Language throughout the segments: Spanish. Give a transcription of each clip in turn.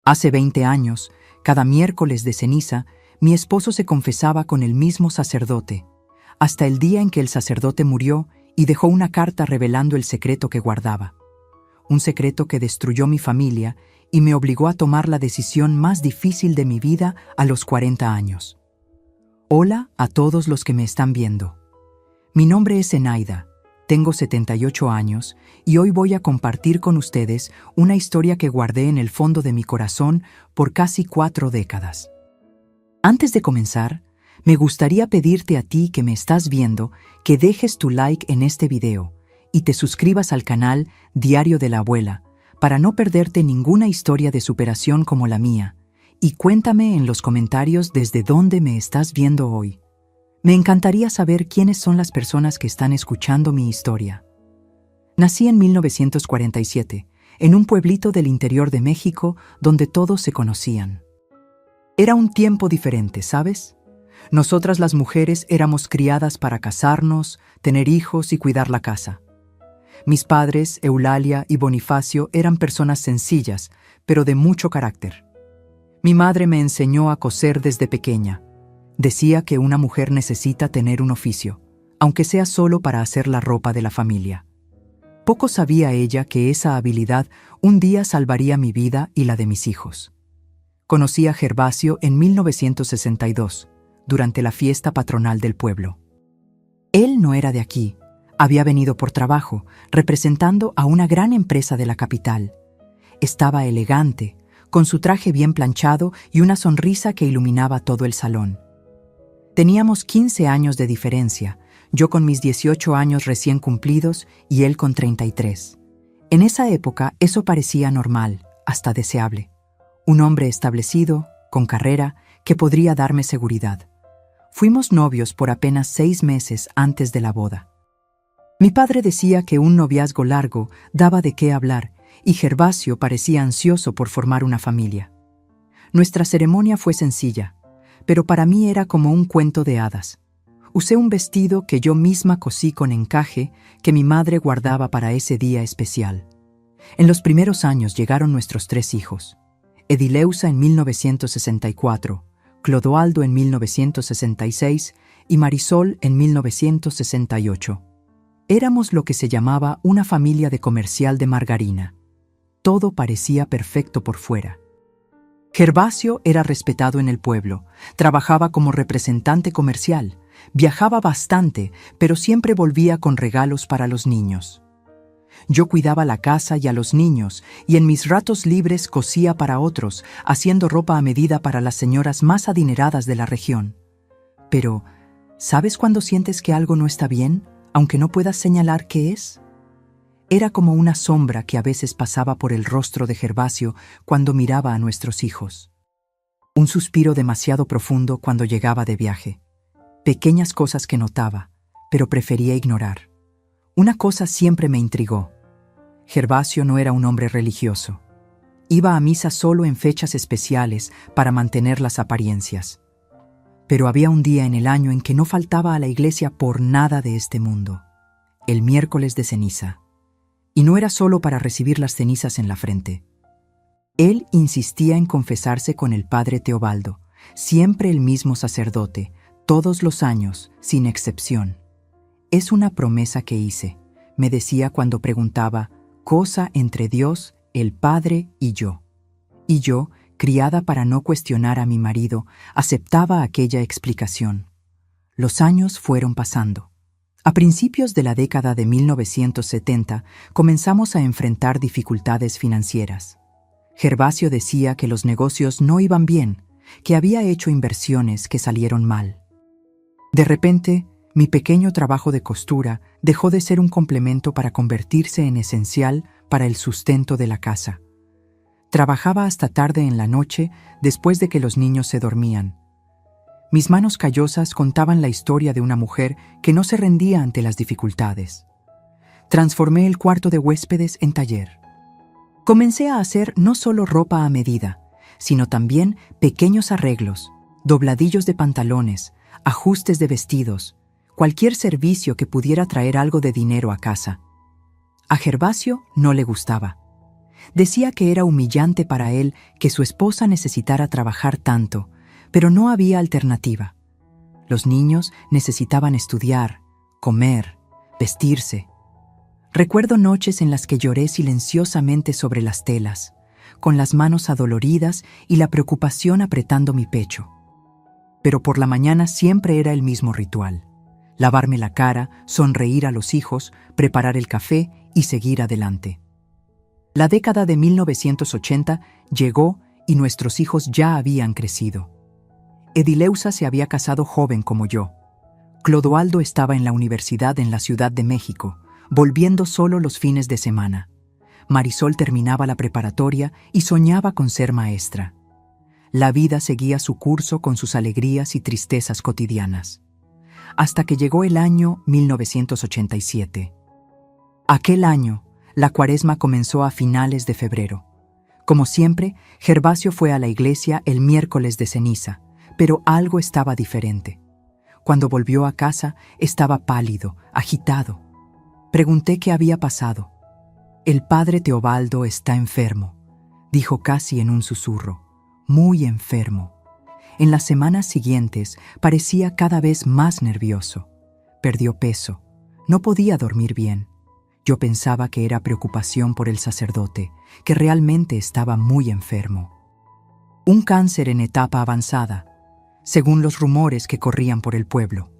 Hace 20 años, cada miércoles de ceniza, mi esposo se confesaba con el mismo sacerdote, hasta el día en que el sacerdote murió y dejó una carta revelando el secreto que guardaba. Un secreto que destruyó mi familia y me obligó a tomar la decisión más difícil de mi vida a los 40 años. Hola a todos los que me están viendo. Mi nombre es Zenaida, tengo 78 años y hoy voy a compartir con ustedes una historia que guardé en el fondo de mi corazón por casi 4 décadas. Antes de comenzar, me gustaría pedirte a ti que me estás viendo que dejes tu like en este video y te suscribas al canal Diario de la Abuela para no perderte ninguna historia de superación como la mía, y cuéntame en los comentarios desde dónde me estás viendo hoy. Me encantaría saber quiénes son las personas que están escuchando mi historia. Nací en 1947, en un pueblito del interior de México donde todos se conocían. Era un tiempo diferente, ¿sabes? Nosotras las mujeres éramos criadas para casarnos, tener hijos y cuidar la casa. Mis padres, Eulalia y Bonifacio, eran personas sencillas, pero de mucho carácter. Mi madre me enseñó a coser desde pequeña. Decía que una mujer necesita tener un oficio, aunque sea solo para hacer la ropa de la familia. Poco sabía ella que esa habilidad un día salvaría mi vida y la de mis hijos. Conocí a Gervasio en 1962, durante la fiesta patronal del pueblo. Él no era de aquí, había venido por trabajo, representando a una gran empresa de la capital. Estaba elegante, con su traje bien planchado y una sonrisa que iluminaba todo el salón. Teníamos 15 años de diferencia, yo con mis 18 años recién cumplidos y él con 33. En esa época eso parecía normal, hasta deseable. Un hombre establecido, con carrera, que podría darme seguridad. Fuimos novios por apenas 6 meses antes de la boda. Mi padre decía que un noviazgo largo daba de qué hablar y Gervasio parecía ansioso por formar una familia. Nuestra ceremonia fue sencilla, pero para mí era como un cuento de hadas. Usé un vestido que yo misma cosí con encaje que mi madre guardaba para ese día especial. En los primeros años llegaron nuestros 3 hijos. Edileusa en 1964, Clodoaldo en 1966 y Marisol en 1968. Éramos lo que se llamaba una familia de comercial de margarina. Todo parecía perfecto por fuera. Gervasio era respetado en el pueblo, trabajaba como representante comercial, viajaba bastante, pero siempre volvía con regalos para los niños. Yo cuidaba la casa y a los niños, y en mis ratos libres cosía para otros, haciendo ropa a medida para las señoras más adineradas de la región. Pero, ¿sabes cuando sientes que algo no está bien, aunque no puedas señalar qué es? Era como una sombra que a veces pasaba por el rostro de Gervasio cuando miraba a nuestros hijos. Un suspiro demasiado profundo cuando llegaba de viaje. Pequeñas cosas que notaba, pero prefería ignorar. Una cosa siempre me intrigó. Gervasio no era un hombre religioso. Iba a misa solo en fechas especiales para mantener las apariencias. Pero había un día en el año en que no faltaba a la iglesia por nada de este mundo. El miércoles de ceniza. Y no era solo para recibir las cenizas en la frente. Él insistía en confesarse con el padre Teobaldo, siempre el mismo sacerdote, todos los años, sin excepción. Es una promesa que hice, me decía cuando preguntaba, cosa entre Dios, el Padre y yo. Y yo, criada para no cuestionar a mi marido, aceptaba aquella explicación. Los años fueron pasando. A principios de la década de 1970 comenzamos a enfrentar dificultades financieras. Gervasio decía que los negocios no iban bien, que había hecho inversiones que salieron mal. De repente, mi pequeño trabajo de costura dejó de ser un complemento para convertirse en esencial para el sustento de la casa. Trabajaba hasta tarde en la noche después de que los niños se dormían. Mis manos callosas contaban la historia de una mujer que no se rendía ante las dificultades. Transformé el cuarto de huéspedes en taller. Comencé a hacer no solo ropa a medida, sino también pequeños arreglos, dobladillos de pantalones, ajustes de vestidos, cualquier servicio que pudiera traer algo de dinero a casa. A Gervasio no le gustaba. Decía que era humillante para él que su esposa necesitara trabajar tanto, pero no había alternativa. Los niños necesitaban estudiar, comer, vestirse. Recuerdo noches en las que lloré silenciosamente sobre las telas, con las manos adoloridas y la preocupación apretando mi pecho. Pero por la mañana siempre era el mismo ritual: lavarme la cara, sonreír a los hijos, preparar el café y seguir adelante. La década de 1980 llegó y nuestros hijos ya habían crecido. Edileuza se había casado joven como yo. Clodoaldo estaba en la universidad en la Ciudad de México, volviendo solo los fines de semana. Marisol terminaba la preparatoria y soñaba con ser maestra. La vida seguía su curso con sus alegrías y tristezas cotidianas. Hasta que llegó el año 1987. Aquel año, la cuaresma comenzó a finales de febrero. Como siempre, Gervasio fue a la iglesia el miércoles de ceniza, pero algo estaba diferente. Cuando volvió a casa, estaba pálido, agitado. Pregunté qué había pasado. «El padre Teobaldo está enfermo», dijo casi en un susurro. «Muy enfermo». En las semanas siguientes parecía cada vez más nervioso. Perdió peso. No podía dormir bien. Yo pensaba que era preocupación por el sacerdote, que realmente estaba muy enfermo. Un cáncer en etapa avanzada, según los rumores que corrían por el pueblo.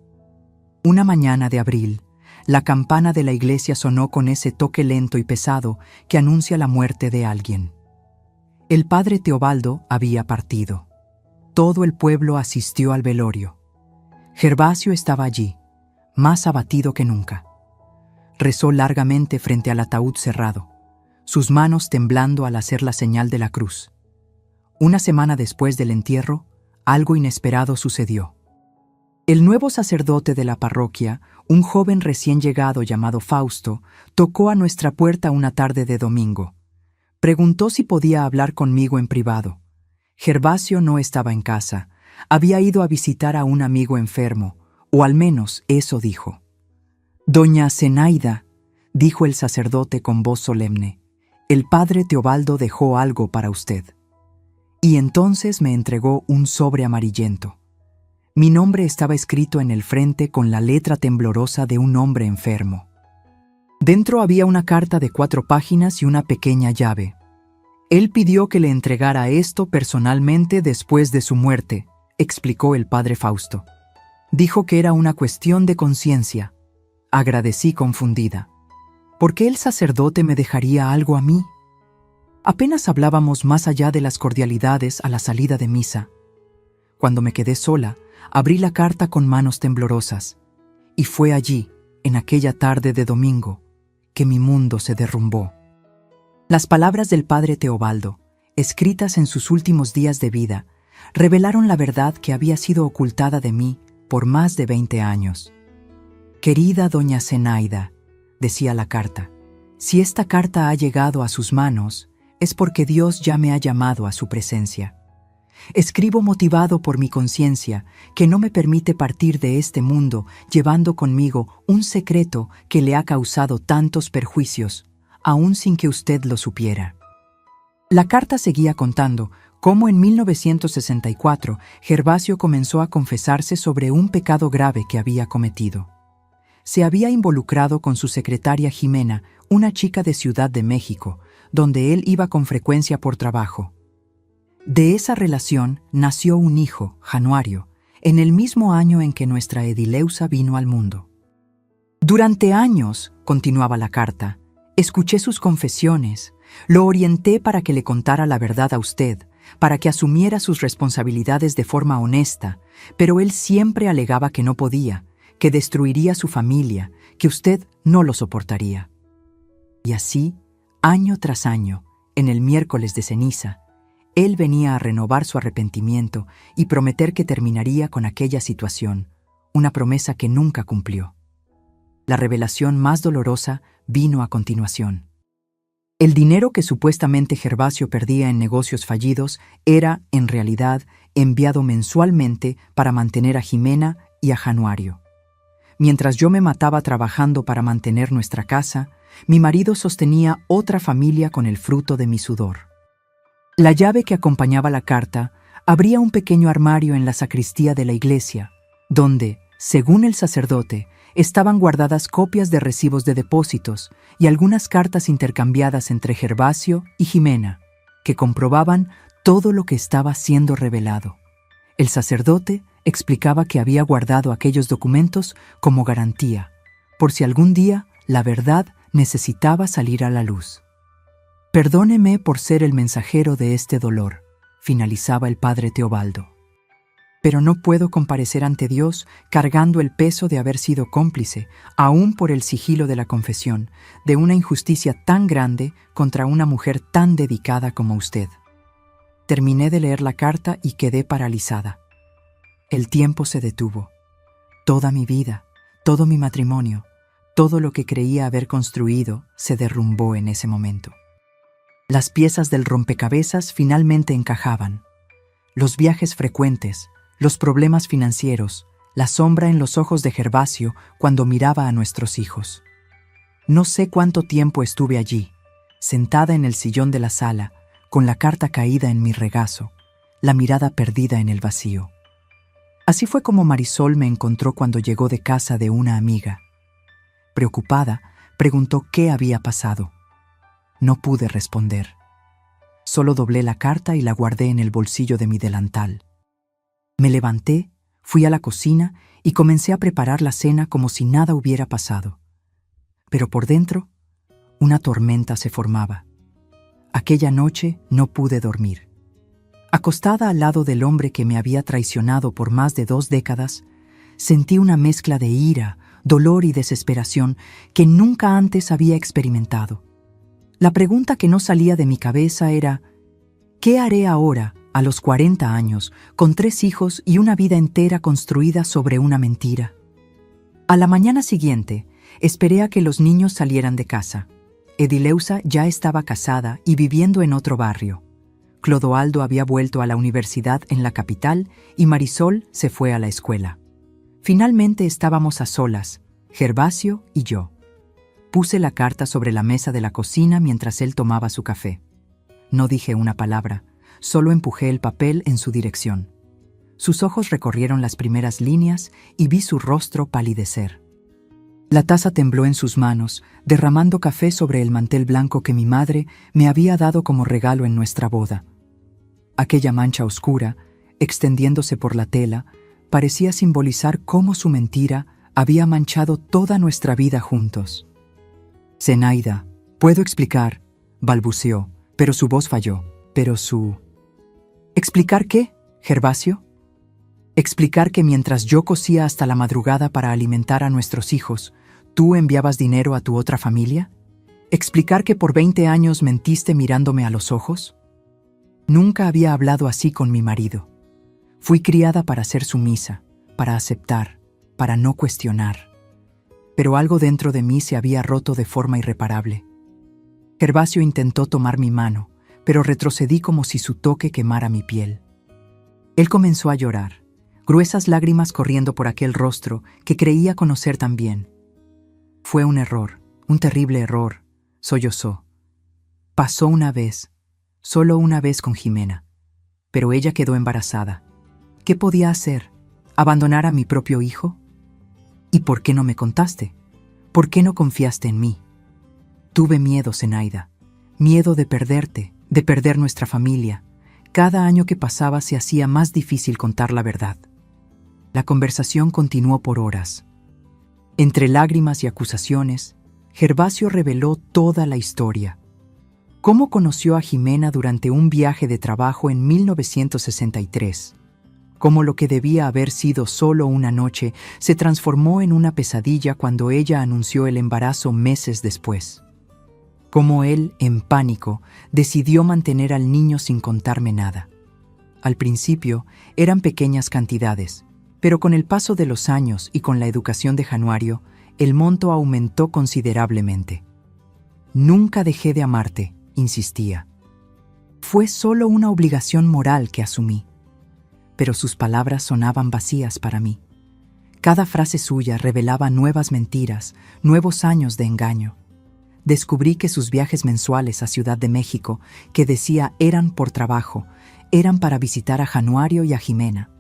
Una mañana de abril, la campana de la iglesia sonó con ese toque lento y pesado que anuncia la muerte de alguien. El padre Teobaldo había partido. Todo el pueblo asistió al velorio. Gervasio estaba allí, más abatido que nunca. Rezó largamente frente al ataúd cerrado, sus manos temblando al hacer la señal de la cruz. Una semana después del entierro, algo inesperado sucedió. El nuevo sacerdote de la parroquia, un joven recién llegado llamado Fausto, tocó a nuestra puerta una tarde de domingo. Preguntó si podía hablar conmigo en privado. Gervasio no estaba en casa. Había ido a visitar a un amigo enfermo, o al menos eso dijo. «Doña Zenaida», dijo el sacerdote con voz solemne, «el padre Teobaldo dejó algo para usted». Y entonces me entregó un sobre amarillento. Mi nombre estaba escrito en el frente con la letra temblorosa de un hombre enfermo. Dentro había una carta de 4 páginas y una pequeña llave. Él pidió que le entregara esto personalmente después de su muerte, explicó el padre Fausto. Dijo que era una cuestión de conciencia. Agradecí confundida. ¿Por qué el sacerdote me dejaría algo a mí? Apenas hablábamos más allá de las cordialidades a la salida de misa. Cuando me quedé sola, abrí la carta con manos temblorosas. Y fue allí, en aquella tarde de domingo, que mi mundo se derrumbó. Las palabras del padre Teobaldo, escritas en sus últimos días de vida, revelaron la verdad que había sido ocultada de mí por más de 20 años. «Querida doña Zenaida», decía la carta, «si esta carta ha llegado a sus manos, es porque Dios ya me ha llamado a su presencia. Escribo motivado por mi conciencia, que no me permite partir de este mundo llevando conmigo un secreto que le ha causado tantos perjuicios, aún sin que usted lo supiera». La carta seguía contando cómo en 1964 Gervasio comenzó a confesarse sobre un pecado grave que había cometido. Se había involucrado con su secretaria Jimena, una chica de Ciudad de México, donde él iba con frecuencia por trabajo. De esa relación nació un hijo, Januario, en el mismo año en que nuestra Edileuza vino al mundo. Durante años, continuaba la carta, escuché sus confesiones, lo orienté para que le contara la verdad a usted, para que asumiera sus responsabilidades de forma honesta, pero él siempre alegaba que no podía, que destruiría su familia, que usted no lo soportaría. Y así, año tras año, en el miércoles de ceniza, él venía a renovar su arrepentimiento y prometer que terminaría con aquella situación, una promesa que nunca cumplió. La revelación más dolorosa vino a continuación. El dinero que supuestamente Gervasio perdía en negocios fallidos era, en realidad, enviado mensualmente para mantener a Jimena y a Januario. Mientras yo me mataba trabajando para mantener nuestra casa, Mi marido sostenía otra familia con el fruto de mi sudor. La llave que acompañaba la carta abría un pequeño armario en la sacristía de la iglesia, donde, según el sacerdote, estaban guardadas copias de recibos de depósitos y algunas cartas intercambiadas entre Gervasio y Jimena, que comprobaban todo lo que estaba siendo revelado. El sacerdote explicaba que había guardado aquellos documentos como garantía, por si algún día la verdad necesitaba salir a la luz. «Perdóneme por ser el mensajero de este dolor», finalizaba el padre Teobaldo. «Pero no puedo comparecer ante Dios cargando el peso de haber sido cómplice, aún por el sigilo de la confesión, de una injusticia tan grande contra una mujer tan dedicada como usted». Terminé de leer la carta y quedé paralizada. El tiempo se detuvo. Toda mi vida, todo mi matrimonio, todo lo que creía haber construido se derrumbó en ese momento. Las piezas del rompecabezas finalmente encajaban. Los viajes frecuentes, los problemas financieros, la sombra en los ojos de Gervasio cuando miraba a nuestros hijos. No sé cuánto tiempo estuve allí, sentada en el sillón de la sala, con la carta caída en mi regazo, la mirada perdida en el vacío. Así fue como Marisol me encontró cuando llegó de casa de una amiga. Preocupada, preguntó qué había pasado. No pude responder. Solo doblé la carta y la guardé en el bolsillo de mi delantal. Me levanté, fui a la cocina y comencé a preparar la cena como si nada hubiera pasado. Pero por dentro, una tormenta se formaba. Aquella noche no pude dormir. Acostada al lado del hombre que me había traicionado por más de 2 décadas, sentí una mezcla de ira, dolor y desesperación que nunca antes había experimentado. La pregunta que no salía de mi cabeza era: ¿qué haré ahora, a los 40 años, con 3 hijos y una vida entera construida sobre una mentira? A la mañana siguiente, esperé a que los niños salieran de casa. Edileusa ya estaba casada y viviendo en otro barrio. Clodoaldo había vuelto a la universidad en la capital y Marisol se fue a la escuela. Finalmente estábamos a solas, Gervasio y yo. Puse la carta sobre la mesa de la cocina mientras él tomaba su café. No dije una palabra, solo empujé el papel en su dirección. Sus ojos recorrieron las primeras líneas y vi su rostro palidecer. La taza tembló en sus manos, derramando café sobre el mantel blanco que mi madre me había dado como regalo en nuestra boda. Aquella mancha oscura, extendiéndose por la tela, parecía simbolizar cómo su mentira había manchado toda nuestra vida juntos. «Zenaida, puedo explicar», balbuceó, pero su voz falló. «¿Explicar qué, Gervasio?» «Explicar que mientras yo cosía hasta la madrugada para alimentar a nuestros hijos, ¿tú enviabas dinero a tu otra familia? ¿Explicar que por 20 años mentiste mirándome a los ojos?» Nunca había hablado así con mi marido. Fui criada para ser sumisa, para aceptar, para no cuestionar. Pero algo dentro de mí se había roto de forma irreparable. Gervasio intentó tomar mi mano, pero retrocedí como si su toque quemara mi piel. Él comenzó a llorar, gruesas lágrimas corriendo por aquel rostro que creía conocer tan bien. «Fue un error, un terrible error», sollozó. «Pasó una vez, solo una vez con Jimena, pero ella quedó embarazada. ¿Qué podía hacer? ¿Abandonar a mi propio hijo? ¿Y por qué no me contaste? ¿Por qué no confiaste en mí? Tuve miedo, Zenaida, miedo de perderte, de perder nuestra familia. Cada año que pasaba se hacía más difícil contar la verdad». La conversación continuó por horas. Entre lágrimas y acusaciones, Gervasio reveló toda la historia. Cómo conoció a Jimena durante un viaje de trabajo en 1963. Cómo lo que debía haber sido solo una noche se transformó en una pesadilla cuando ella anunció el embarazo meses después. Cómo él, en pánico, decidió mantener al niño sin contarme nada. Al principio eran pequeñas cantidades, pero con el paso de los años y con la educación de Januario, el monto aumentó considerablemente. «Nunca dejé de amarte», insistía. «Fue solo una obligación moral que asumí». Pero sus palabras sonaban vacías para mí. Cada frase suya revelaba nuevas mentiras, nuevos años de engaño. Descubrí que sus viajes mensuales a Ciudad de México, que decía eran por trabajo, eran para visitar a Januario y a Jimena,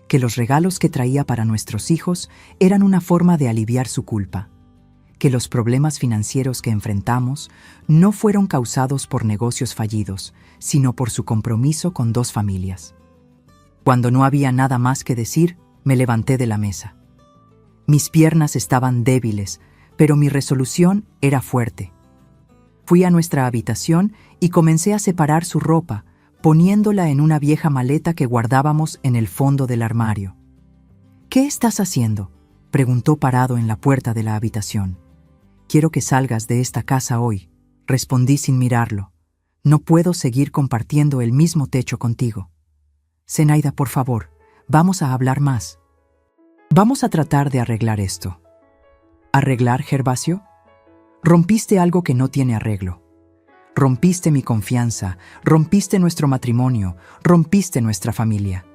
que los regalos que traía para nuestros hijos eran una forma de aliviar su culpa, que los problemas financieros que enfrentamos no fueron causados por negocios fallidos, sino por su compromiso con dos familias. Cuando no había nada más que decir, me levanté de la mesa. Mis piernas estaban débiles, pero mi resolución era fuerte. Fui a nuestra habitación y comencé a separar su ropa, poniéndola en una vieja maleta que guardábamos en el fondo del armario. «¿Qué estás haciendo?», preguntó parado en la puerta de la habitación. «Quiero que salgas de esta casa hoy», respondí sin mirarlo. «No puedo seguir compartiendo el mismo techo contigo. Zenaida, por favor, vamos a hablar más. Vamos a tratar de arreglar esto». ¿Arreglar, Gervasio? Rompiste algo que no tiene arreglo. Rompiste mi confianza, rompiste nuestro matrimonio, rompiste nuestra familia.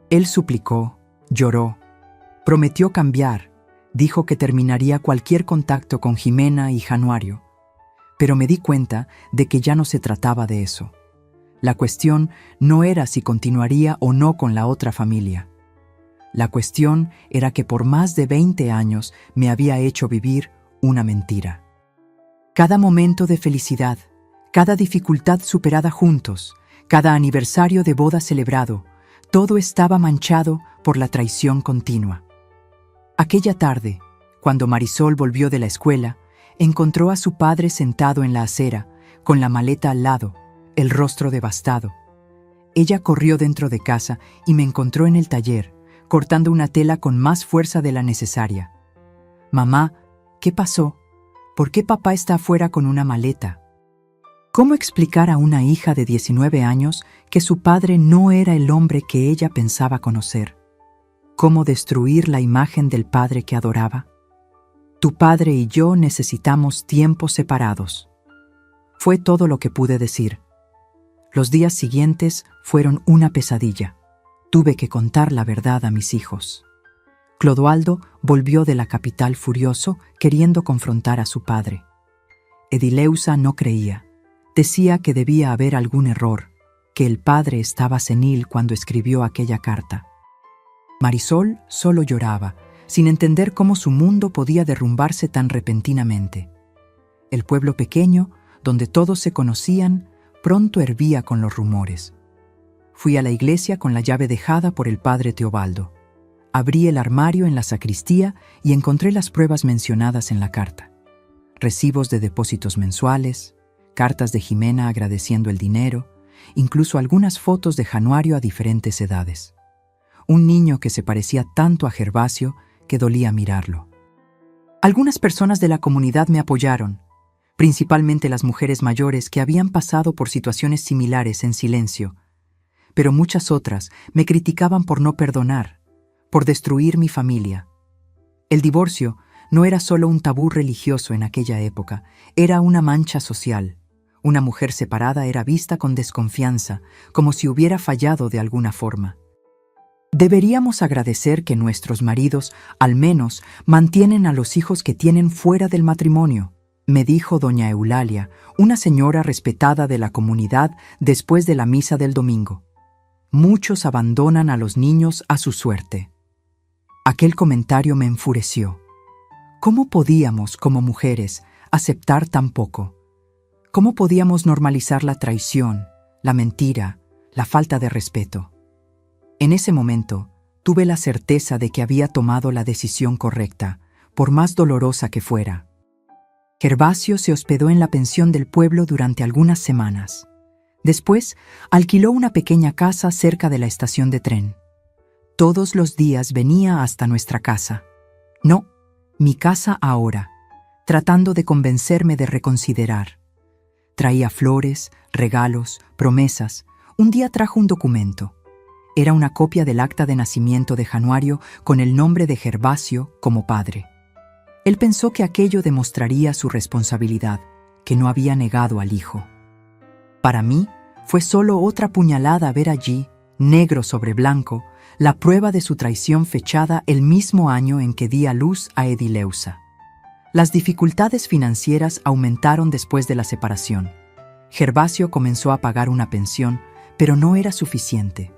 Él suplicó, lloró, prometió cambiar, dijo que terminaría cualquier contacto con Jimena y Januario. Pero me di cuenta de que ya no se trataba de eso. La cuestión no era si continuaría o no con la otra familia. La cuestión era que por más de 20 años me había hecho vivir una mentira. Cada momento de felicidad, cada dificultad superada juntos, cada aniversario de boda celebrado, todo estaba manchado por la traición continua. Aquella tarde, cuando Marisol volvió de la escuela, encontró a su padre sentado en la acera, con la maleta al lado, el rostro devastado. Ella corrió dentro de casa y me encontró en el taller, cortando una tela con más fuerza de la necesaria. «Mamá, ¿qué pasó? ¿Por qué papá está afuera con una maleta?». ¿Cómo explicar a una hija de 19 años que su padre no era el hombre que ella pensaba conocer? ¿Cómo destruir la imagen del padre que adoraba? Tu padre y yo necesitamos tiempos separados. Fue todo lo que pude decir. Los días siguientes fueron una pesadilla. Tuve que contar la verdad a mis hijos. Clodoaldo volvió de la capital furioso, queriendo confrontar a su padre. Edileuza no creía. Decía que debía haber algún error, que el padre estaba senil cuando escribió aquella carta. Marisol solo lloraba, sin entender cómo su mundo podía derrumbarse tan repentinamente. El pueblo pequeño, donde todos se conocían, pronto hervía con los rumores. Fui a la iglesia con la llave dejada por el padre Teobaldo. Abrí el armario en la sacristía y encontré las pruebas mencionadas en la carta. Recibos de depósitos mensuales, cartas de Jimena agradeciendo el dinero, incluso algunas fotos de Januario a diferentes edades. Un niño que se parecía tanto a Gervasio que dolía mirarlo. Algunas personas de la comunidad me apoyaron, principalmente las mujeres mayores que habían pasado por situaciones similares en silencio, pero muchas otras me criticaban por no perdonar, por destruir mi familia. El divorcio no era solo un tabú religioso en aquella época, era una mancha social. Una mujer separada era vista con desconfianza, como si hubiera fallado de alguna forma. Deberíamos agradecer que nuestros maridos, al menos, mantienen a los hijos que tienen fuera del matrimonio, me dijo doña Eulalia, una señora respetada de la comunidad después de la misa del domingo. Muchos abandonan a los niños a su suerte. Aquel comentario me enfureció. ¿Cómo podíamos, como mujeres, aceptar tan poco? ¿Cómo podíamos normalizar la traición, la mentira, la falta de respeto? En ese momento, tuve la certeza de que había tomado la decisión correcta, por más dolorosa que fuera. Gervasio se hospedó en la pensión del pueblo durante algunas semanas. Después, alquiló una pequeña casa cerca de la estación de tren. Todos los días venía hasta nuestra casa. No, mi casa ahora, tratando de convencerme de reconsiderar. Traía flores, regalos, promesas. Un día trajo un documento. Era una copia del acta de nacimiento de Januario con el nombre de Gervasio como padre. Él pensó que aquello demostraría su responsabilidad, que no había negado al hijo. Para mí, fue solo otra puñalada ver allí, negro sobre blanco, la prueba de su traición fechada el mismo año en que di a luz a Edileuza. Las dificultades financieras aumentaron después de la separación. Gervasio comenzó a pagar una pensión, pero no era suficiente.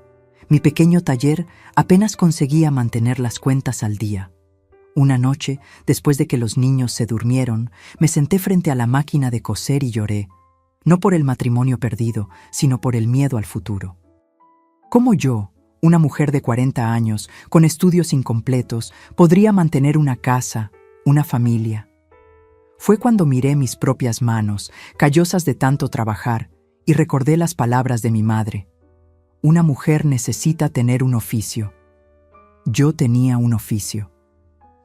Mi pequeño taller apenas conseguía mantener las cuentas al día. Una noche, después de que los niños se durmieron, me senté frente a la máquina de coser y lloré, no por el matrimonio perdido, sino por el miedo al futuro. ¿Cómo yo, una mujer de 40 años, con estudios incompletos, podría mantener una casa, una familia? Fue cuando miré mis propias manos, callosas de tanto trabajar, y recordé las palabras de mi madre. Una mujer necesita tener un oficio. Yo tenía un oficio.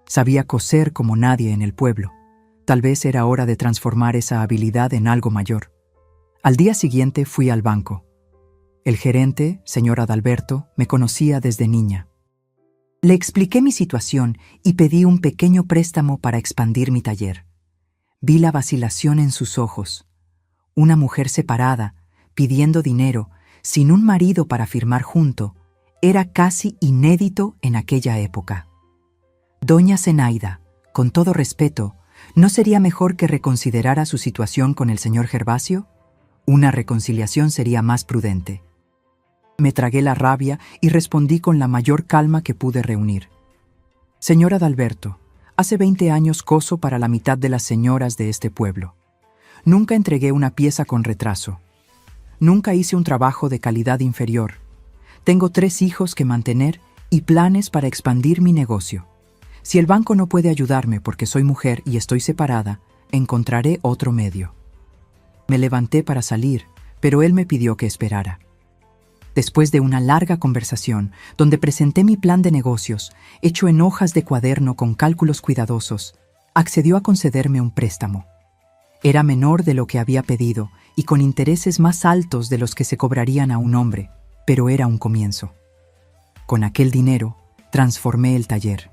Sabía coser como nadie en el pueblo. Tal vez era hora de transformar esa habilidad en algo mayor. Al día siguiente fui al banco. El gerente, señor Adalberto, me conocía desde niña. Le expliqué mi situación y pedí un pequeño préstamo para expandir mi taller. Vi la vacilación en sus ojos. Una mujer separada, pidiendo dinero, sin un marido para firmar junto, era casi inédito en aquella época. Doña Zenaida, con todo respeto, ¿no sería mejor que reconsiderara su situación con el señor Gervasio? Una reconciliación sería más prudente. Me tragué la rabia y respondí con la mayor calma que pude reunir. Señor Adalberto, hace 20 años coso para la mitad de las señoras de este pueblo. Nunca entregué una pieza con retraso. Nunca hice un trabajo de calidad inferior. Tengo 3 hijos que mantener y planes para expandir mi negocio. Si el banco no puede ayudarme porque soy mujer y estoy separada, encontraré otro medio. Me levanté para salir, pero él me pidió que esperara. Después de una larga conversación, donde presenté mi plan de negocios, hecho en hojas de cuaderno con cálculos cuidadosos, accedió a concederme un préstamo. Era menor de lo que había pedido y con intereses más altos de los que se cobrarían a un hombre, pero era un comienzo. Con aquel dinero, transformé el taller.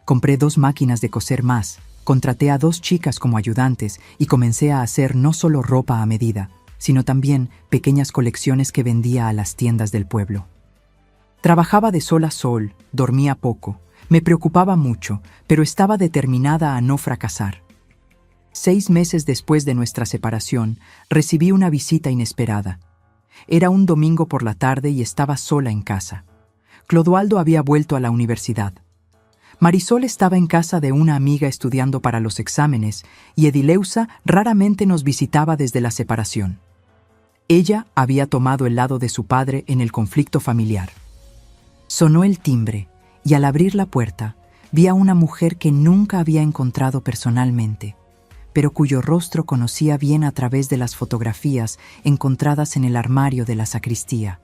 Compré 2 máquinas de coser más, contraté a 2 chicas como ayudantes y comencé a hacer no solo ropa a medida, sino también pequeñas colecciones que vendía a las tiendas del pueblo. Trabajaba de sol a sol, dormía poco, me preocupaba mucho, pero estaba determinada a no fracasar. 6 meses después de nuestra separación, recibí una visita inesperada. Era un domingo por la tarde y estaba sola en casa. Clodoaldo había vuelto a la universidad. Marisol estaba en casa de una amiga estudiando para los exámenes y Edileusa raramente nos visitaba desde la separación. Ella había tomado el lado de su padre en el conflicto familiar. Sonó el timbre y al abrir la puerta vi a una mujer que nunca había encontrado personalmente, pero cuyo rostro conocía bien a través de las fotografías encontradas en el armario de la sacristía.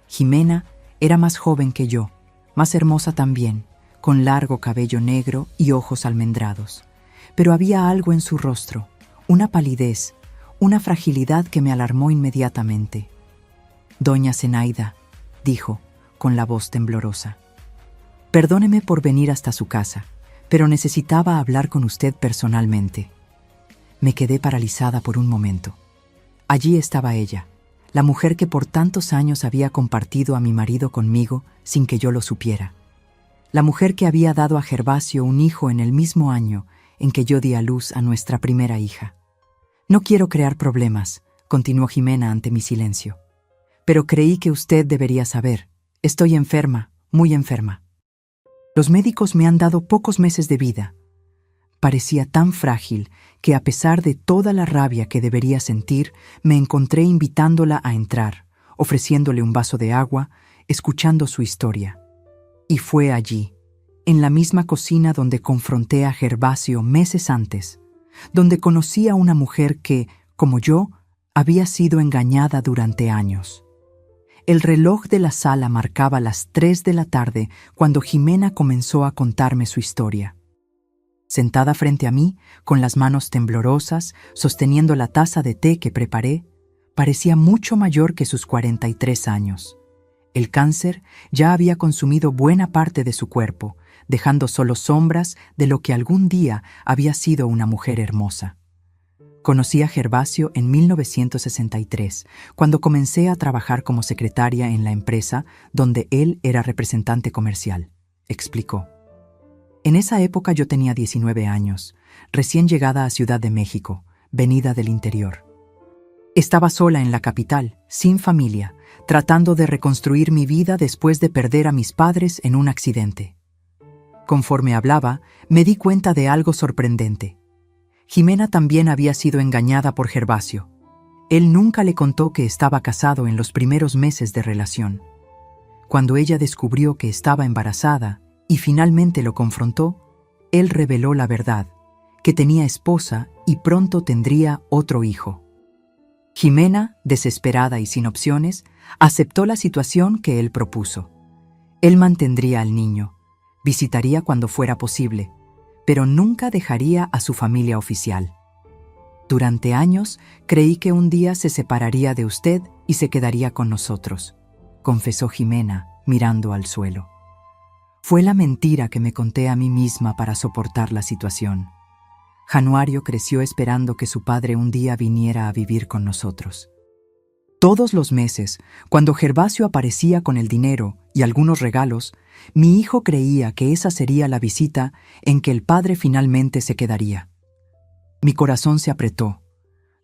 Jimena era más joven que yo, más hermosa también, con largo cabello negro y ojos almendrados. Pero había algo en su rostro, una palidez, una fragilidad que me alarmó inmediatamente. «Doña Zenaida», dijo, con la voz temblorosa, «perdóneme por venir hasta su casa, pero necesitaba hablar con usted personalmente». Me quedé paralizada por un momento. Allí estaba ella, la mujer que por tantos años había compartido a mi marido conmigo sin que yo lo supiera. La mujer que había dado a Gervasio un hijo en el mismo año en que yo di a luz a nuestra primera hija. «No quiero crear problemas», continuó Jimena ante mi silencio. «Pero creí que usted debería saber. Estoy enferma, muy enferma. Los médicos me han dado pocos meses de vida». Parecía tan frágil que a pesar de toda la rabia que debería sentir, me encontré invitándola a entrar, ofreciéndole un vaso de agua, escuchando su historia. Y fue allí, en la misma cocina donde confronté a Gervasio meses antes, donde conocí a una mujer que, como yo, había sido engañada durante años. El reloj de la sala marcaba las 3 de la tarde cuando Jimena comenzó a contarme su historia. Sentada frente a mí, con las manos temblorosas, sosteniendo la taza de té que preparé, parecía mucho mayor que sus 43 años. El cáncer ya había consumido buena parte de su cuerpo, dejando solo sombras de lo que algún día había sido una mujer hermosa. Conocí a Gervasio en 1963, cuando comencé a trabajar como secretaria en la empresa donde él era representante comercial, explicó. En esa época yo tenía 19 años, recién llegada a Ciudad de México, venida del interior. Estaba sola en la capital, sin familia, tratando de reconstruir mi vida después de perder a mis padres en un accidente. Conforme hablaba, me di cuenta de algo sorprendente. Jimena también había sido engañada por Gervasio. Él nunca le contó que estaba casado en los primeros meses de relación. Cuando ella descubrió que estaba embarazada y finalmente lo confrontó, él reveló la verdad, que tenía esposa y pronto tendría otro hijo. Jimena, desesperada y sin opciones, aceptó la situación que él propuso. Él mantendría al niño, visitaría cuando fuera posible, pero nunca dejaría a su familia oficial. Durante años creí que un día se separaría de usted y se quedaría con nosotros, confesó Jimena, mirando al suelo. Fue la mentira que me conté a mí misma para soportar la situación. Januario creció esperando que su padre un día viniera a vivir con nosotros. Todos los meses, cuando Gervasio aparecía con el dinero y algunos regalos, mi hijo creía que esa sería la visita en que el padre finalmente se quedaría. Mi corazón se apretó,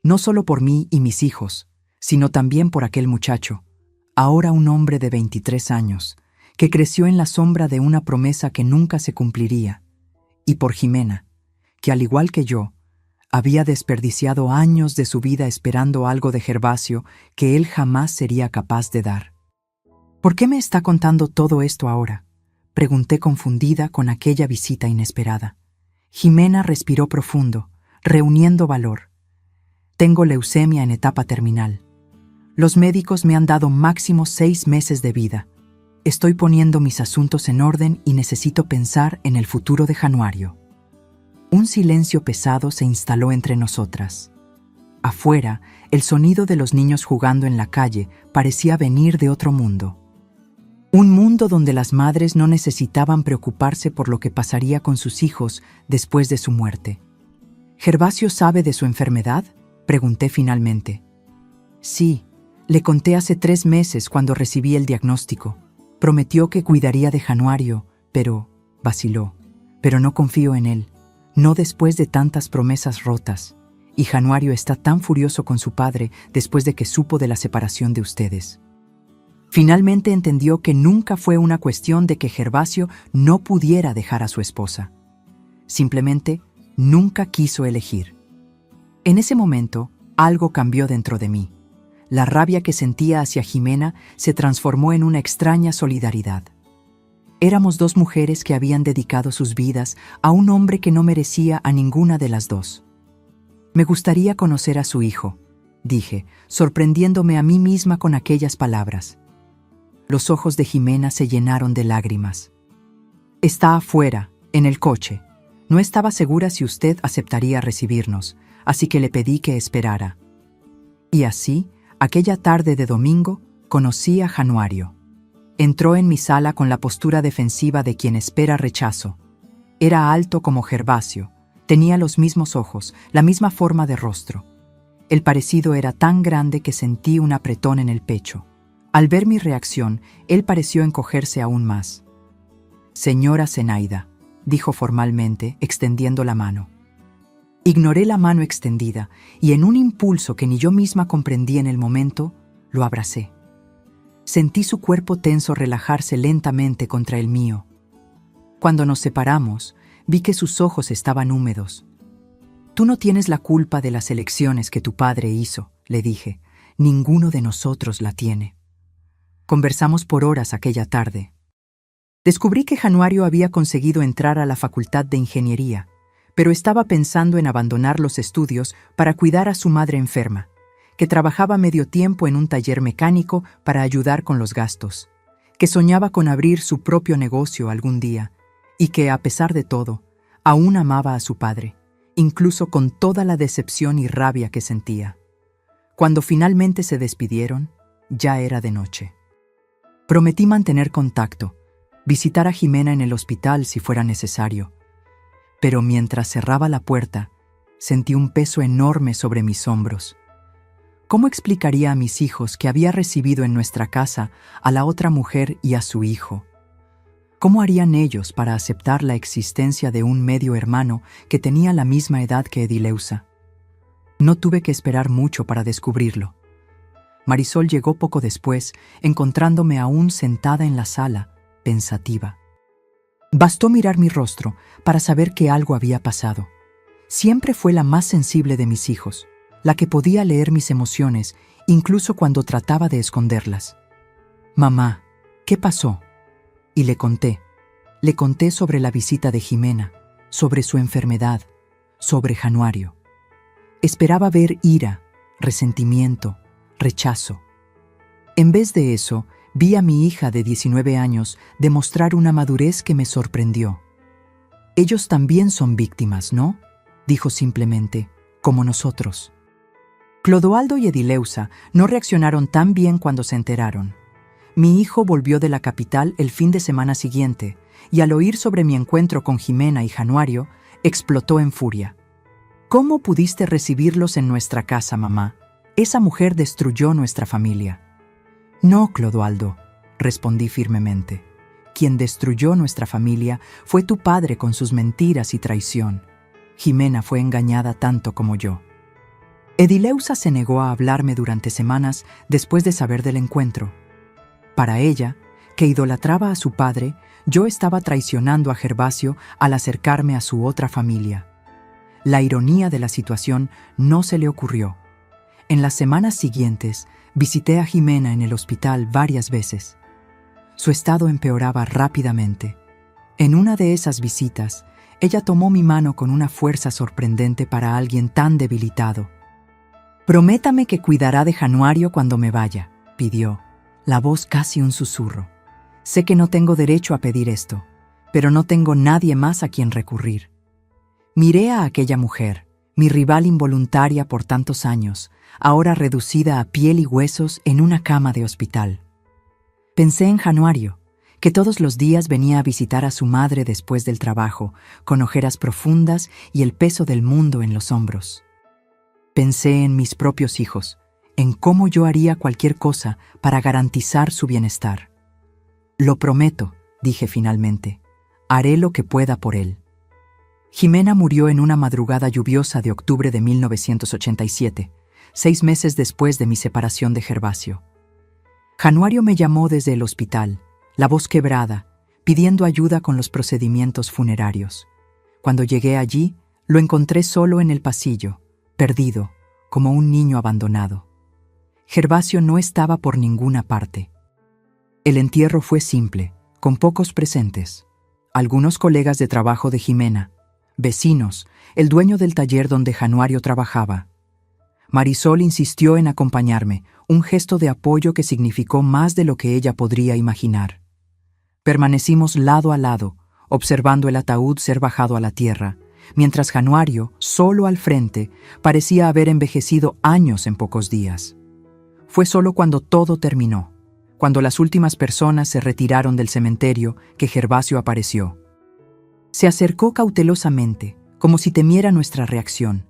no solo por mí y mis hijos, sino también por aquel muchacho, ahora un hombre de 23 años, que creció en la sombra de una promesa que nunca se cumpliría, y por Jimena, que al igual que yo, había desperdiciado años de su vida esperando algo de Gervasio que él jamás sería capaz de dar. ¿Por qué me está contando todo esto ahora?, pregunté confundida con aquella visita inesperada. Jimena respiró profundo, reuniendo valor. Tengo leucemia en etapa terminal. Los médicos me han dado máximo 6 meses de vida. Estoy poniendo mis asuntos en orden y necesito pensar en el futuro de Januario. Un silencio pesado se instaló entre nosotras. Afuera, el sonido de los niños jugando en la calle parecía venir de otro mundo. Un mundo donde las madres no necesitaban preocuparse por lo que pasaría con sus hijos después de su muerte. ¿Gervasio sabe de su enfermedad?, pregunté finalmente. Sí, le conté hace 3 meses cuando recibí el diagnóstico. Prometió que cuidaría de Januario, pero vaciló. Pero no confío en él. No después de tantas promesas rotas, y Januario está tan furioso con su padre después de que supo de la separación de ustedes. Finalmente entendió que nunca fue una cuestión de que Gervasio no pudiera dejar a su esposa. Simplemente nunca quiso elegir. En ese momento, algo cambió dentro de mí. La rabia que sentía hacia Jimena se transformó en una extraña solidaridad. Éramos 2 mujeres que habían dedicado sus vidas a un hombre que no merecía a ninguna de las 2. Me gustaría conocer a su hijo, dije, sorprendiéndome a mí misma con aquellas palabras. Los ojos de Jimena se llenaron de lágrimas. Está afuera, en el coche. No estaba segura si usted aceptaría recibirnos, así que le pedí que esperara. Y así, aquella tarde de domingo, conocí a Januario. Entró en mi sala con la postura defensiva de quien espera rechazo. Era alto como Gervasio, tenía los mismos ojos, la misma forma de rostro. El parecido era tan grande que sentí un apretón en el pecho. Al ver mi reacción, él pareció encogerse aún más. «Señora Zenaida», dijo formalmente, extendiendo la mano. Ignoré la mano extendida y en un impulso que ni yo misma comprendí en el momento, lo abracé. Sentí su cuerpo tenso relajarse lentamente contra el mío. Cuando nos separamos, vi que sus ojos estaban húmedos. «Tú no tienes la culpa de las elecciones que tu padre hizo», le dije. «Ninguno de nosotros la tiene». Conversamos por horas aquella tarde. Descubrí que Januario había conseguido entrar a la Facultad de Ingeniería, pero estaba pensando en abandonar los estudios para cuidar a su madre enferma, que trabajaba medio tiempo en un taller mecánico para ayudar con los gastos, que soñaba con abrir su propio negocio algún día, y que, a pesar de todo, aún amaba a su padre, incluso con toda la decepción y rabia que sentía. Cuando finalmente se despidieron, ya era de noche. Prometí mantener contacto, visitar a Jimena en el hospital si fuera necesario, pero mientras cerraba la puerta, sentí un peso enorme sobre mis hombros. ¿Cómo explicaría a mis hijos que había recibido en nuestra casa a la otra mujer y a su hijo? ¿Cómo harían ellos para aceptar la existencia de un medio hermano que tenía la misma edad que Edileuza? No tuve que esperar mucho para descubrirlo. Marisol llegó poco después, encontrándome aún sentada en la sala, pensativa. Bastó mirar mi rostro para saber que algo había pasado. Siempre fue la más sensible de mis hijos, la que podía leer mis emociones, incluso cuando trataba de esconderlas. «Mamá, ¿qué pasó?». Y le conté sobre la visita de Jimena, sobre su enfermedad, sobre Januario. Esperaba ver ira, resentimiento, rechazo. En vez de eso, vi a mi hija de 19 años demostrar una madurez que me sorprendió. «Ellos también son víctimas, ¿no?», dijo simplemente, «como nosotros». Clodoaldo y Edileuza no reaccionaron tan bien cuando se enteraron. Mi hijo volvió de la capital el fin de semana siguiente y al oír sobre mi encuentro con Jimena y Januario, explotó en furia. «¿Cómo pudiste recibirlos en nuestra casa, mamá? Esa mujer destruyó nuestra familia». «No, Clodoaldo», respondí firmemente. «Quien destruyó nuestra familia fue tu padre con sus mentiras y traición. Jimena fue engañada tanto como yo». Edileuza se negó a hablarme durante semanas después de saber del encuentro. Para ella, que idolatraba a su padre, yo estaba traicionando a Gervasio al acercarme a su otra familia. La ironía de la situación no se le ocurrió. En las semanas siguientes, visité a Jimena en el hospital varias veces. Su estado empeoraba rápidamente. En una de esas visitas, ella tomó mi mano con una fuerza sorprendente para alguien tan debilitado. «Prométame que cuidará de Januario cuando me vaya», pidió, la voz casi un susurro. «Sé que no tengo derecho a pedir esto, pero no tengo nadie más a quien recurrir». Miré a aquella mujer, mi rival involuntaria por tantos años, ahora reducida a piel y huesos en una cama de hospital. Pensé en Januario, que todos los días venía a visitar a su madre después del trabajo, con ojeras profundas y el peso del mundo en los hombros. Pensé en mis propios hijos, en cómo yo haría cualquier cosa para garantizar su bienestar. «Lo prometo», dije finalmente, «haré lo que pueda por él». Jimena murió en una madrugada lluviosa de octubre de 1987, 6 meses después de mi separación de Gervasio. Januario me llamó desde el hospital, la voz quebrada, pidiendo ayuda con los procedimientos funerarios. Cuando llegué allí, lo encontré solo en el pasillo, perdido, como un niño abandonado. Gervasio no estaba por ninguna parte. El entierro fue simple, con pocos presentes. Algunos colegas de trabajo de Jimena, vecinos, el dueño del taller donde Januario trabajaba. Marisol insistió en acompañarme, un gesto de apoyo que significó más de lo que ella podría imaginar. Permanecimos lado a lado, observando el ataúd ser bajado a la tierra, mientras Januario, solo al frente, parecía haber envejecido años en pocos días. Fue solo cuando todo terminó, cuando las últimas personas se retiraron del cementerio, que Gervasio apareció. Se acercó cautelosamente, como si temiera nuestra reacción.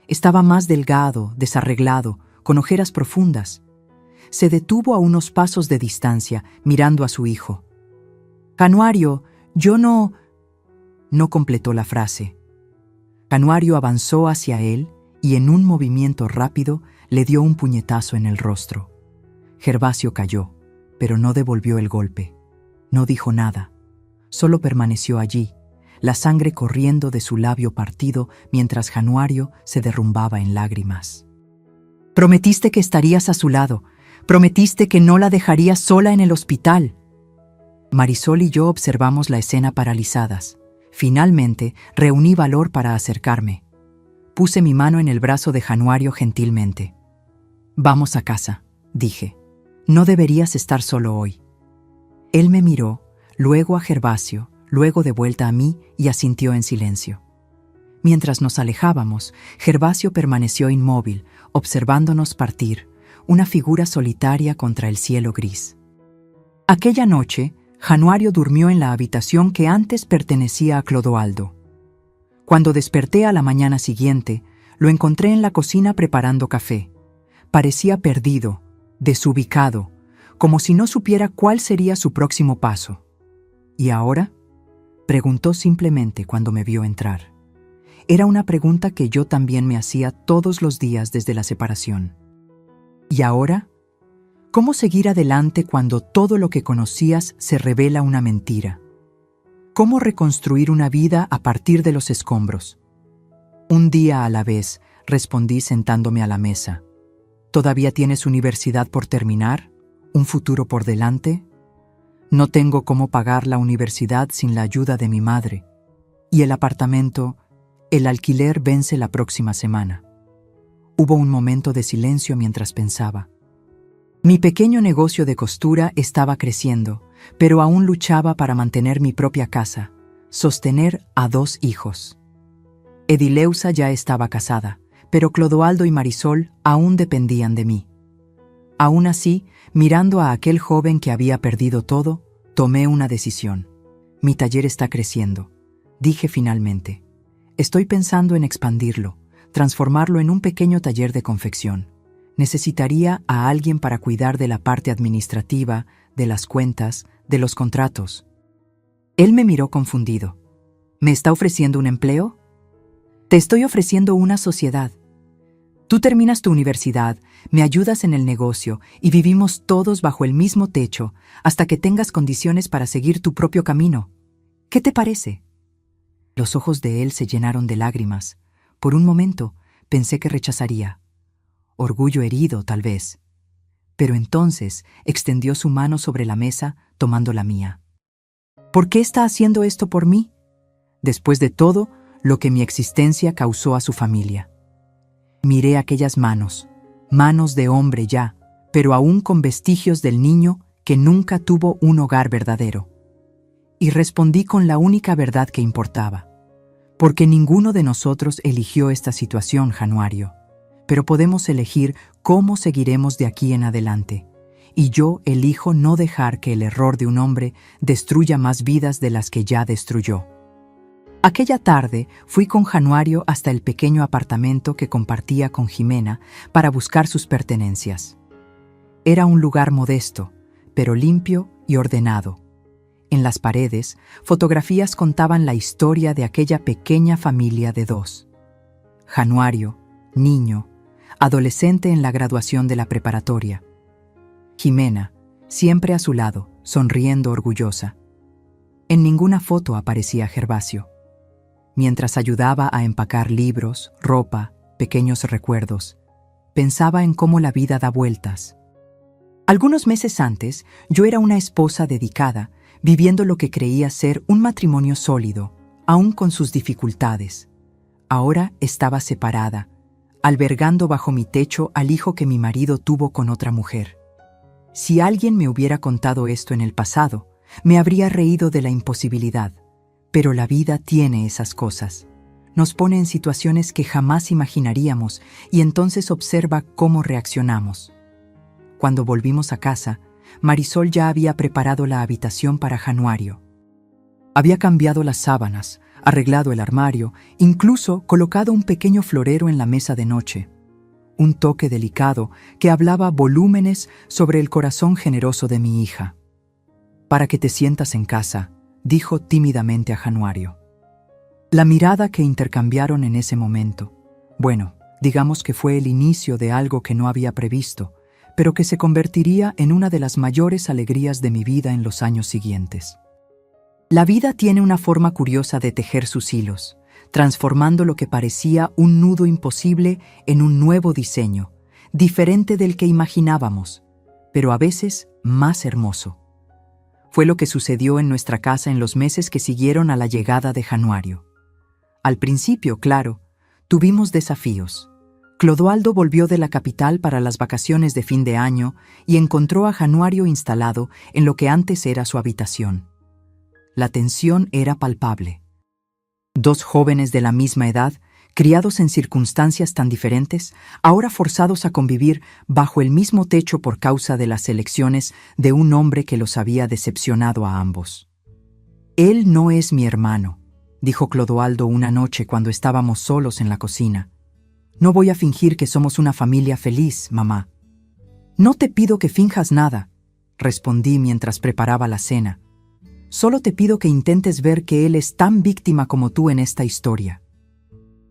Estaba más delgado, desarreglado, con ojeras profundas. Se detuvo a unos pasos de distancia, mirando a su hijo. «Januario, yo no...» No completó la frase. Januario avanzó hacia él y en un movimiento rápido le dio un puñetazo en el rostro. Gervasio cayó, pero no devolvió el golpe. No dijo nada. Solo permaneció allí, la sangre corriendo de su labio partido mientras Januario se derrumbaba en lágrimas. «Prometiste que estarías a su lado. Prometiste que no la dejarías sola en el hospital». Marisol y yo observamos la escena paralizadas. Finalmente, reuní valor para acercarme. Puse mi mano en el brazo de Januario gentilmente. «Vamos a casa», dije. «No deberías estar solo hoy». Él me miró, luego a Gervasio, luego de vuelta a mí y asintió en silencio. Mientras nos alejábamos, Gervasio permaneció inmóvil, observándonos partir, una figura solitaria contra el cielo gris. Aquella noche, Januario durmió en la habitación que antes pertenecía a Clodoaldo. Cuando desperté a la mañana siguiente, lo encontré en la cocina preparando café. Parecía perdido, desubicado, como si no supiera cuál sería su próximo paso. ¿Y ahora?, preguntó simplemente cuando me vio entrar. Era una pregunta que yo también me hacía todos los días desde la separación. ¿Y ahora? ¿Cómo seguir adelante cuando todo lo que conocías se revela una mentira? ¿Cómo reconstruir una vida a partir de los escombros? Un día a la vez, respondí sentándome a la mesa. ¿Todavía tienes universidad por terminar? ¿Un futuro por delante? No tengo cómo pagar la universidad sin la ayuda de mi madre. Y el apartamento, el alquiler vence la próxima semana. Hubo un momento de silencio mientras pensaba. Mi pequeño negocio de costura estaba creciendo, pero aún luchaba para mantener mi propia casa, sostener a 2 hijos. Edileusa ya estaba casada, pero Clodoaldo y Marisol aún dependían de mí. Aún así, mirando a aquel joven que había perdido todo, tomé una decisión. Mi taller está creciendo, dije finalmente. Estoy pensando en expandirlo, transformarlo en un pequeño taller de confección. Necesitaría a alguien para cuidar de la parte administrativa, de las cuentas, de los contratos. Él me miró confundido. ¿Me está ofreciendo un empleo? Te estoy ofreciendo una sociedad. Tú terminas tu universidad, me ayudas en el negocio y vivimos todos bajo el mismo techo hasta que tengas condiciones para seguir tu propio camino. ¿Qué te parece? Los ojos de él se llenaron de lágrimas. Por un momento pensé que rechazaría. Orgullo herido, tal vez. Pero entonces extendió su mano sobre la mesa, tomando la mía. ¿Por qué está haciendo esto por mí? Después de todo lo que mi existencia causó a su familia. Miré aquellas manos, manos de hombre ya, pero aún con vestigios del niño que nunca tuvo un hogar verdadero. Y respondí con la única verdad que importaba. Porque ninguno de nosotros eligió esta situación, Januario. Pero podemos elegir cómo seguiremos de aquí en adelante. Y yo elijo no dejar que el error de un hombre destruya más vidas de las que ya destruyó. Aquella tarde fui con Januario hasta el pequeño apartamento que compartía con Jimena para buscar sus pertenencias. Era un lugar modesto, pero limpio y ordenado. En las paredes, fotografías contaban la historia de aquella pequeña familia de 2. Januario, niño, adolescente en la graduación de la preparatoria. Jimena, siempre a su lado, sonriendo orgullosa. En ninguna foto aparecía Gervasio. Mientras ayudaba a empacar libros, ropa, pequeños recuerdos, pensaba en cómo la vida da vueltas. Algunos meses antes, yo era una esposa dedicada, viviendo lo que creía ser un matrimonio sólido, aún con sus dificultades. Ahora estaba separada, albergando bajo mi techo al hijo que mi marido tuvo con otra mujer. Si alguien me hubiera contado esto en el pasado, me habría reído de la imposibilidad. Pero la vida tiene esas cosas. Nos pone en situaciones que jamás imaginaríamos y entonces observa cómo reaccionamos. Cuando volvimos a casa, Marisol ya había preparado la habitación para Januario. Había cambiado las sábanas, arreglado el armario, incluso colocado un pequeño florero en la mesa de noche. Un toque delicado que hablaba volúmenes sobre el corazón generoso de mi hija. Para que te sientas en casa, dijo tímidamente a Januario. La mirada que intercambiaron en ese momento, bueno, digamos que fue el inicio de algo que no había previsto, pero que se convertiría en una de las mayores alegrías de mi vida en los años siguientes. La vida tiene una forma curiosa de tejer sus hilos, transformando lo que parecía un nudo imposible en un nuevo diseño, diferente del que imaginábamos, pero a veces más hermoso. Fue lo que sucedió en nuestra casa en los meses que siguieron a la llegada de Januario. Al principio, claro, tuvimos desafíos. Clodoaldo volvió de la capital para las vacaciones de fin de año y encontró a Januario instalado en lo que antes era su habitación. La tensión era palpable. 2 jóvenes de la misma edad, criados en circunstancias tan diferentes, ahora forzados a convivir bajo el mismo techo por causa de las elecciones de un hombre que los había decepcionado a ambos. «Él no es mi hermano», dijo Clodoaldo una noche cuando estábamos solos en la cocina. «No voy a fingir que somos una familia feliz, mamá». «No te pido que finjas nada», respondí mientras preparaba la cena. Solo te pido que intentes ver que él es tan víctima como tú en esta historia.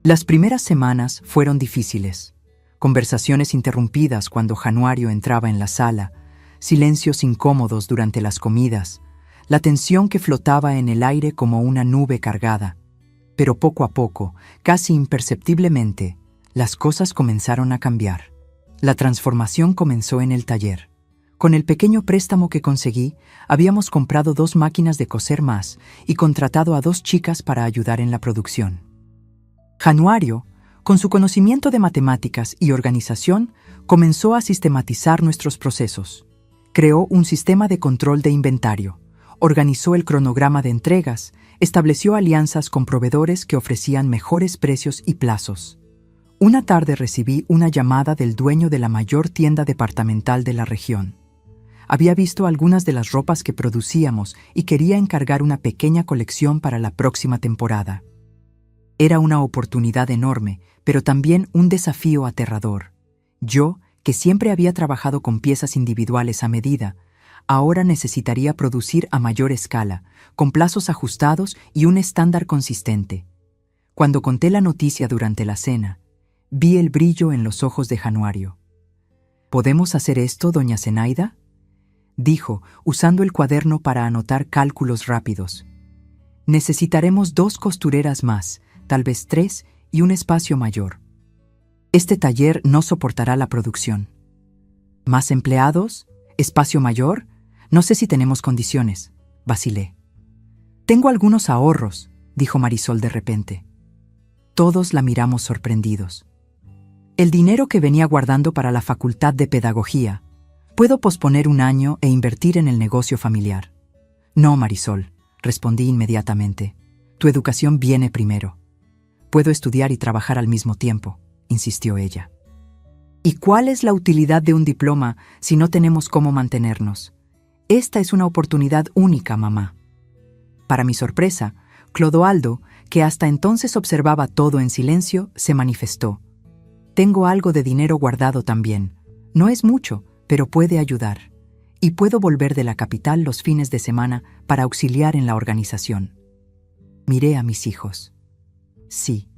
Las primeras semanas fueron difíciles. Conversaciones interrumpidas cuando Januario entraba en la sala, silencios incómodos durante las comidas, la tensión que flotaba en el aire como una nube cargada. Pero poco a poco, casi imperceptiblemente, las cosas comenzaron a cambiar. La transformación comenzó en el taller. Con el pequeño préstamo que conseguí, habíamos comprado 2 máquinas de coser más y contratado a 2 chicas para ayudar en la producción. Januario, con su conocimiento de matemáticas y organización, comenzó a sistematizar nuestros procesos. Creó un sistema de control de inventario, organizó el cronograma de entregas, estableció alianzas con proveedores que ofrecían mejores precios y plazos. Una tarde recibí una llamada del dueño de la mayor tienda departamental de la región. Había visto algunas de las ropas que producíamos y quería encargar una pequeña colección para la próxima temporada. Era una oportunidad enorme, pero también un desafío aterrador. Yo, que siempre había trabajado con piezas individuales a medida, ahora necesitaría producir a mayor escala, con plazos ajustados y un estándar consistente. Cuando conté la noticia durante la cena, vi el brillo en los ojos de Januario. ¿Podemos hacer esto, doña Zenaida?, dijo, usando el cuaderno para anotar cálculos rápidos. Necesitaremos 2 costureras más, tal vez 3, y un espacio mayor. Este taller no soportará la producción. ¿Más empleados? ¿Espacio mayor? No sé si tenemos condiciones, vacilé. Tengo algunos ahorros, dijo Marisol de repente. Todos la miramos sorprendidos. El dinero que venía guardando para la Facultad de Pedagogía. Puedo posponer 1 año e invertir en el negocio familiar. No, Marisol, respondí inmediatamente. Tu educación viene primero. Puedo estudiar y trabajar al mismo tiempo, insistió ella. ¿Y cuál es la utilidad de un diploma si no tenemos cómo mantenernos? Esta es una oportunidad única, mamá. Para mi sorpresa, Clodoaldo, que hasta entonces observaba todo en silencio, se manifestó. Tengo algo de dinero guardado también. No es mucho, pero puede ayudar. Y puedo volver de la capital los fines de semana para auxiliar en la organización. Miré a mis hijos. Sí,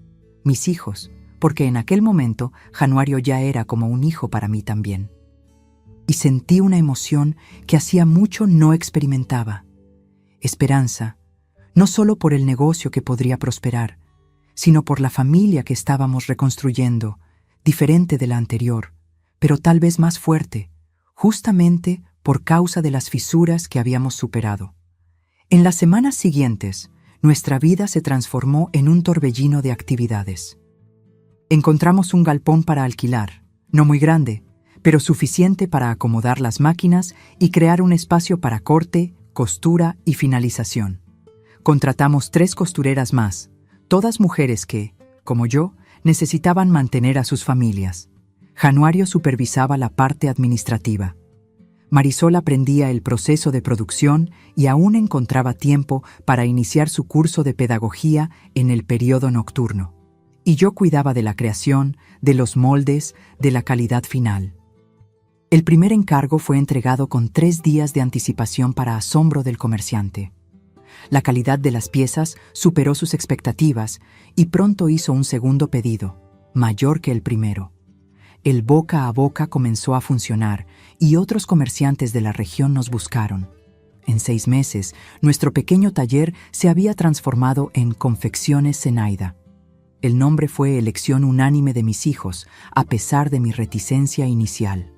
mis hijos, porque en aquel momento Januario ya era como un hijo para mí también. Y sentí una emoción que hacía mucho no experimentaba. Esperanza, no solo por el negocio que podría prosperar, sino por la familia que estábamos reconstruyendo, diferente de la anterior, pero tal vez más fuerte, justamente por causa de las fisuras que habíamos superado. En las semanas siguientes, nuestra vida se transformó en un torbellino de actividades. Encontramos un galpón para alquilar, no muy grande, pero suficiente para acomodar las máquinas y crear un espacio para corte, costura y finalización. Contratamos 3 costureras más, todas mujeres que, como yo, necesitaban mantener a sus familias. Januario supervisaba la parte administrativa. Marisol aprendía el proceso de producción y aún encontraba tiempo para iniciar su curso de pedagogía en el periodo nocturno. Y yo cuidaba de la creación, de los moldes, de la calidad final. El primer encargo fue entregado con 3 días de anticipación para asombro del comerciante. La calidad de las piezas superó sus expectativas y pronto hizo un segundo pedido, mayor que el primero. El boca a boca comenzó a funcionar y otros comerciantes de la región nos buscaron. En 6 meses, nuestro pequeño taller se había transformado en Confecciones Zenaida. El nombre fue elección unánime de mis hijos, a pesar de mi reticencia inicial.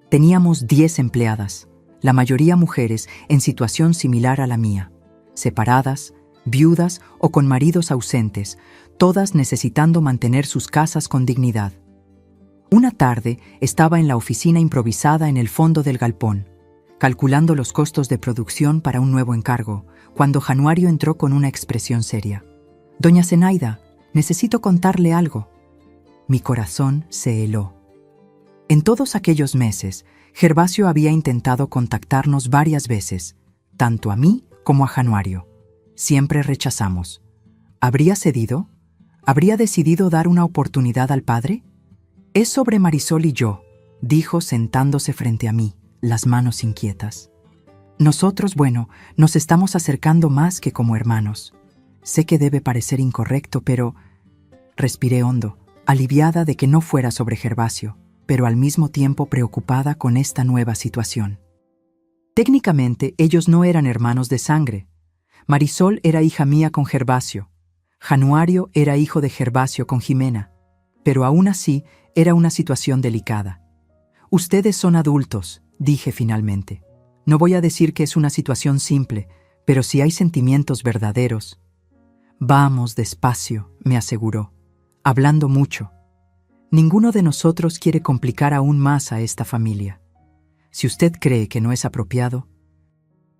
Teníamos 10 empleadas, la mayoría mujeres en situación similar a la mía, separadas, viudas o con maridos ausentes, todas necesitando mantener sus casas con dignidad. Una tarde estaba en la oficina improvisada en el fondo del galpón, calculando los costos de producción para un nuevo encargo, cuando Januario entró con una expresión seria. «Doña Zenaida, necesito contarle algo». Mi corazón se heló. En todos aquellos meses, Gervasio había intentado contactarnos varias veces, tanto a mí como a Januario. Siempre rechazamos. ¿Habría cedido? ¿Habría decidido dar una oportunidad al padre? «Es sobre Marisol y yo», dijo sentándose frente a mí, las manos inquietas. Nosotros, bueno, nos estamos acercando más que como hermanos. Sé que debe parecer incorrecto, pero... Respiré hondo, aliviada de que no fuera sobre Gervasio, pero al mismo tiempo preocupada con esta nueva situación. Técnicamente, ellos no eran hermanos de sangre. Marisol era hija mía con Gervasio. Januario era hijo de Gervasio con Jimena. Pero aún así, era una situación delicada. Ustedes son adultos, dije finalmente. No voy a decir que es una situación simple, pero si hay sentimientos verdaderos. Vamos despacio, me aseguró, hablando mucho. Ninguno de nosotros quiere complicar aún más a esta familia. Si usted cree que no es apropiado...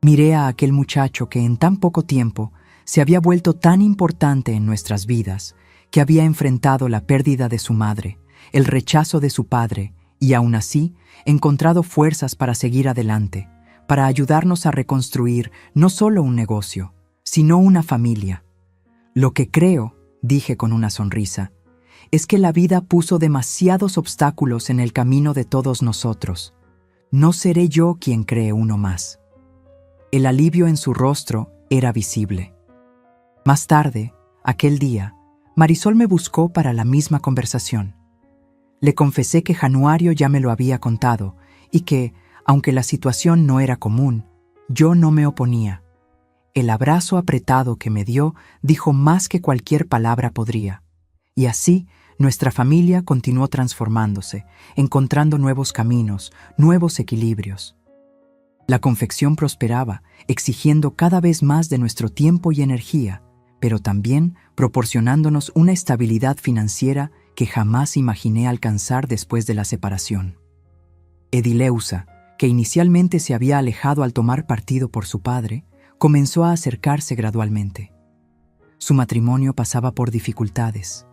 Miré a aquel muchacho que en tan poco tiempo se había vuelto tan importante en nuestras vidas, que había enfrentado la pérdida de su madre, el rechazo de su padre, y aún así encontrado fuerzas para seguir adelante, para ayudarnos a reconstruir no solo un negocio, sino una familia. Lo que creo, dije con una sonrisa, es que la vida puso demasiados obstáculos en el camino de todos nosotros. No seré yo quien cree uno más. El alivio en su rostro era visible. Más tarde, aquel día, Marisol me buscó para la misma conversación. Le confesé que Januario ya me lo había contado y que, aunque la situación no era común, yo no me oponía. El abrazo apretado que me dio dijo más que cualquier palabra podría. Y así, nuestra familia continuó transformándose, encontrando nuevos caminos, nuevos equilibrios. La confección prosperaba, exigiendo cada vez más de nuestro tiempo y energía, pero también proporcionándonos una estabilidad financiera que jamás imaginé alcanzar después de la separación. Edileusa, que inicialmente se había alejado al tomar partido por su padre, comenzó a acercarse gradualmente. Su matrimonio pasaba por dificultades.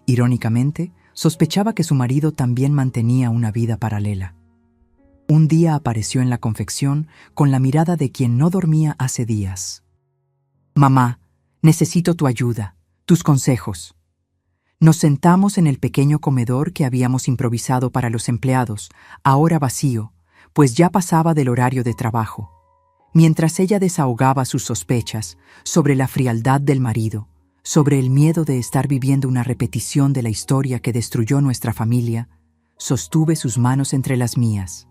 Irónicamente, sospechaba que su marido también mantenía una vida paralela. Un día apareció en la confección con la mirada de quien no dormía hace días. «Mamá, necesito tu ayuda, tus consejos». Nos sentamos en el pequeño comedor que habíamos improvisado para los empleados, ahora vacío, pues ya pasaba del horario de trabajo. Mientras ella desahogaba sus sospechas sobre la frialdad del marido, sobre el miedo de estar viviendo una repetición de la historia que destruyó nuestra familia, sostuve sus manos entre las mías.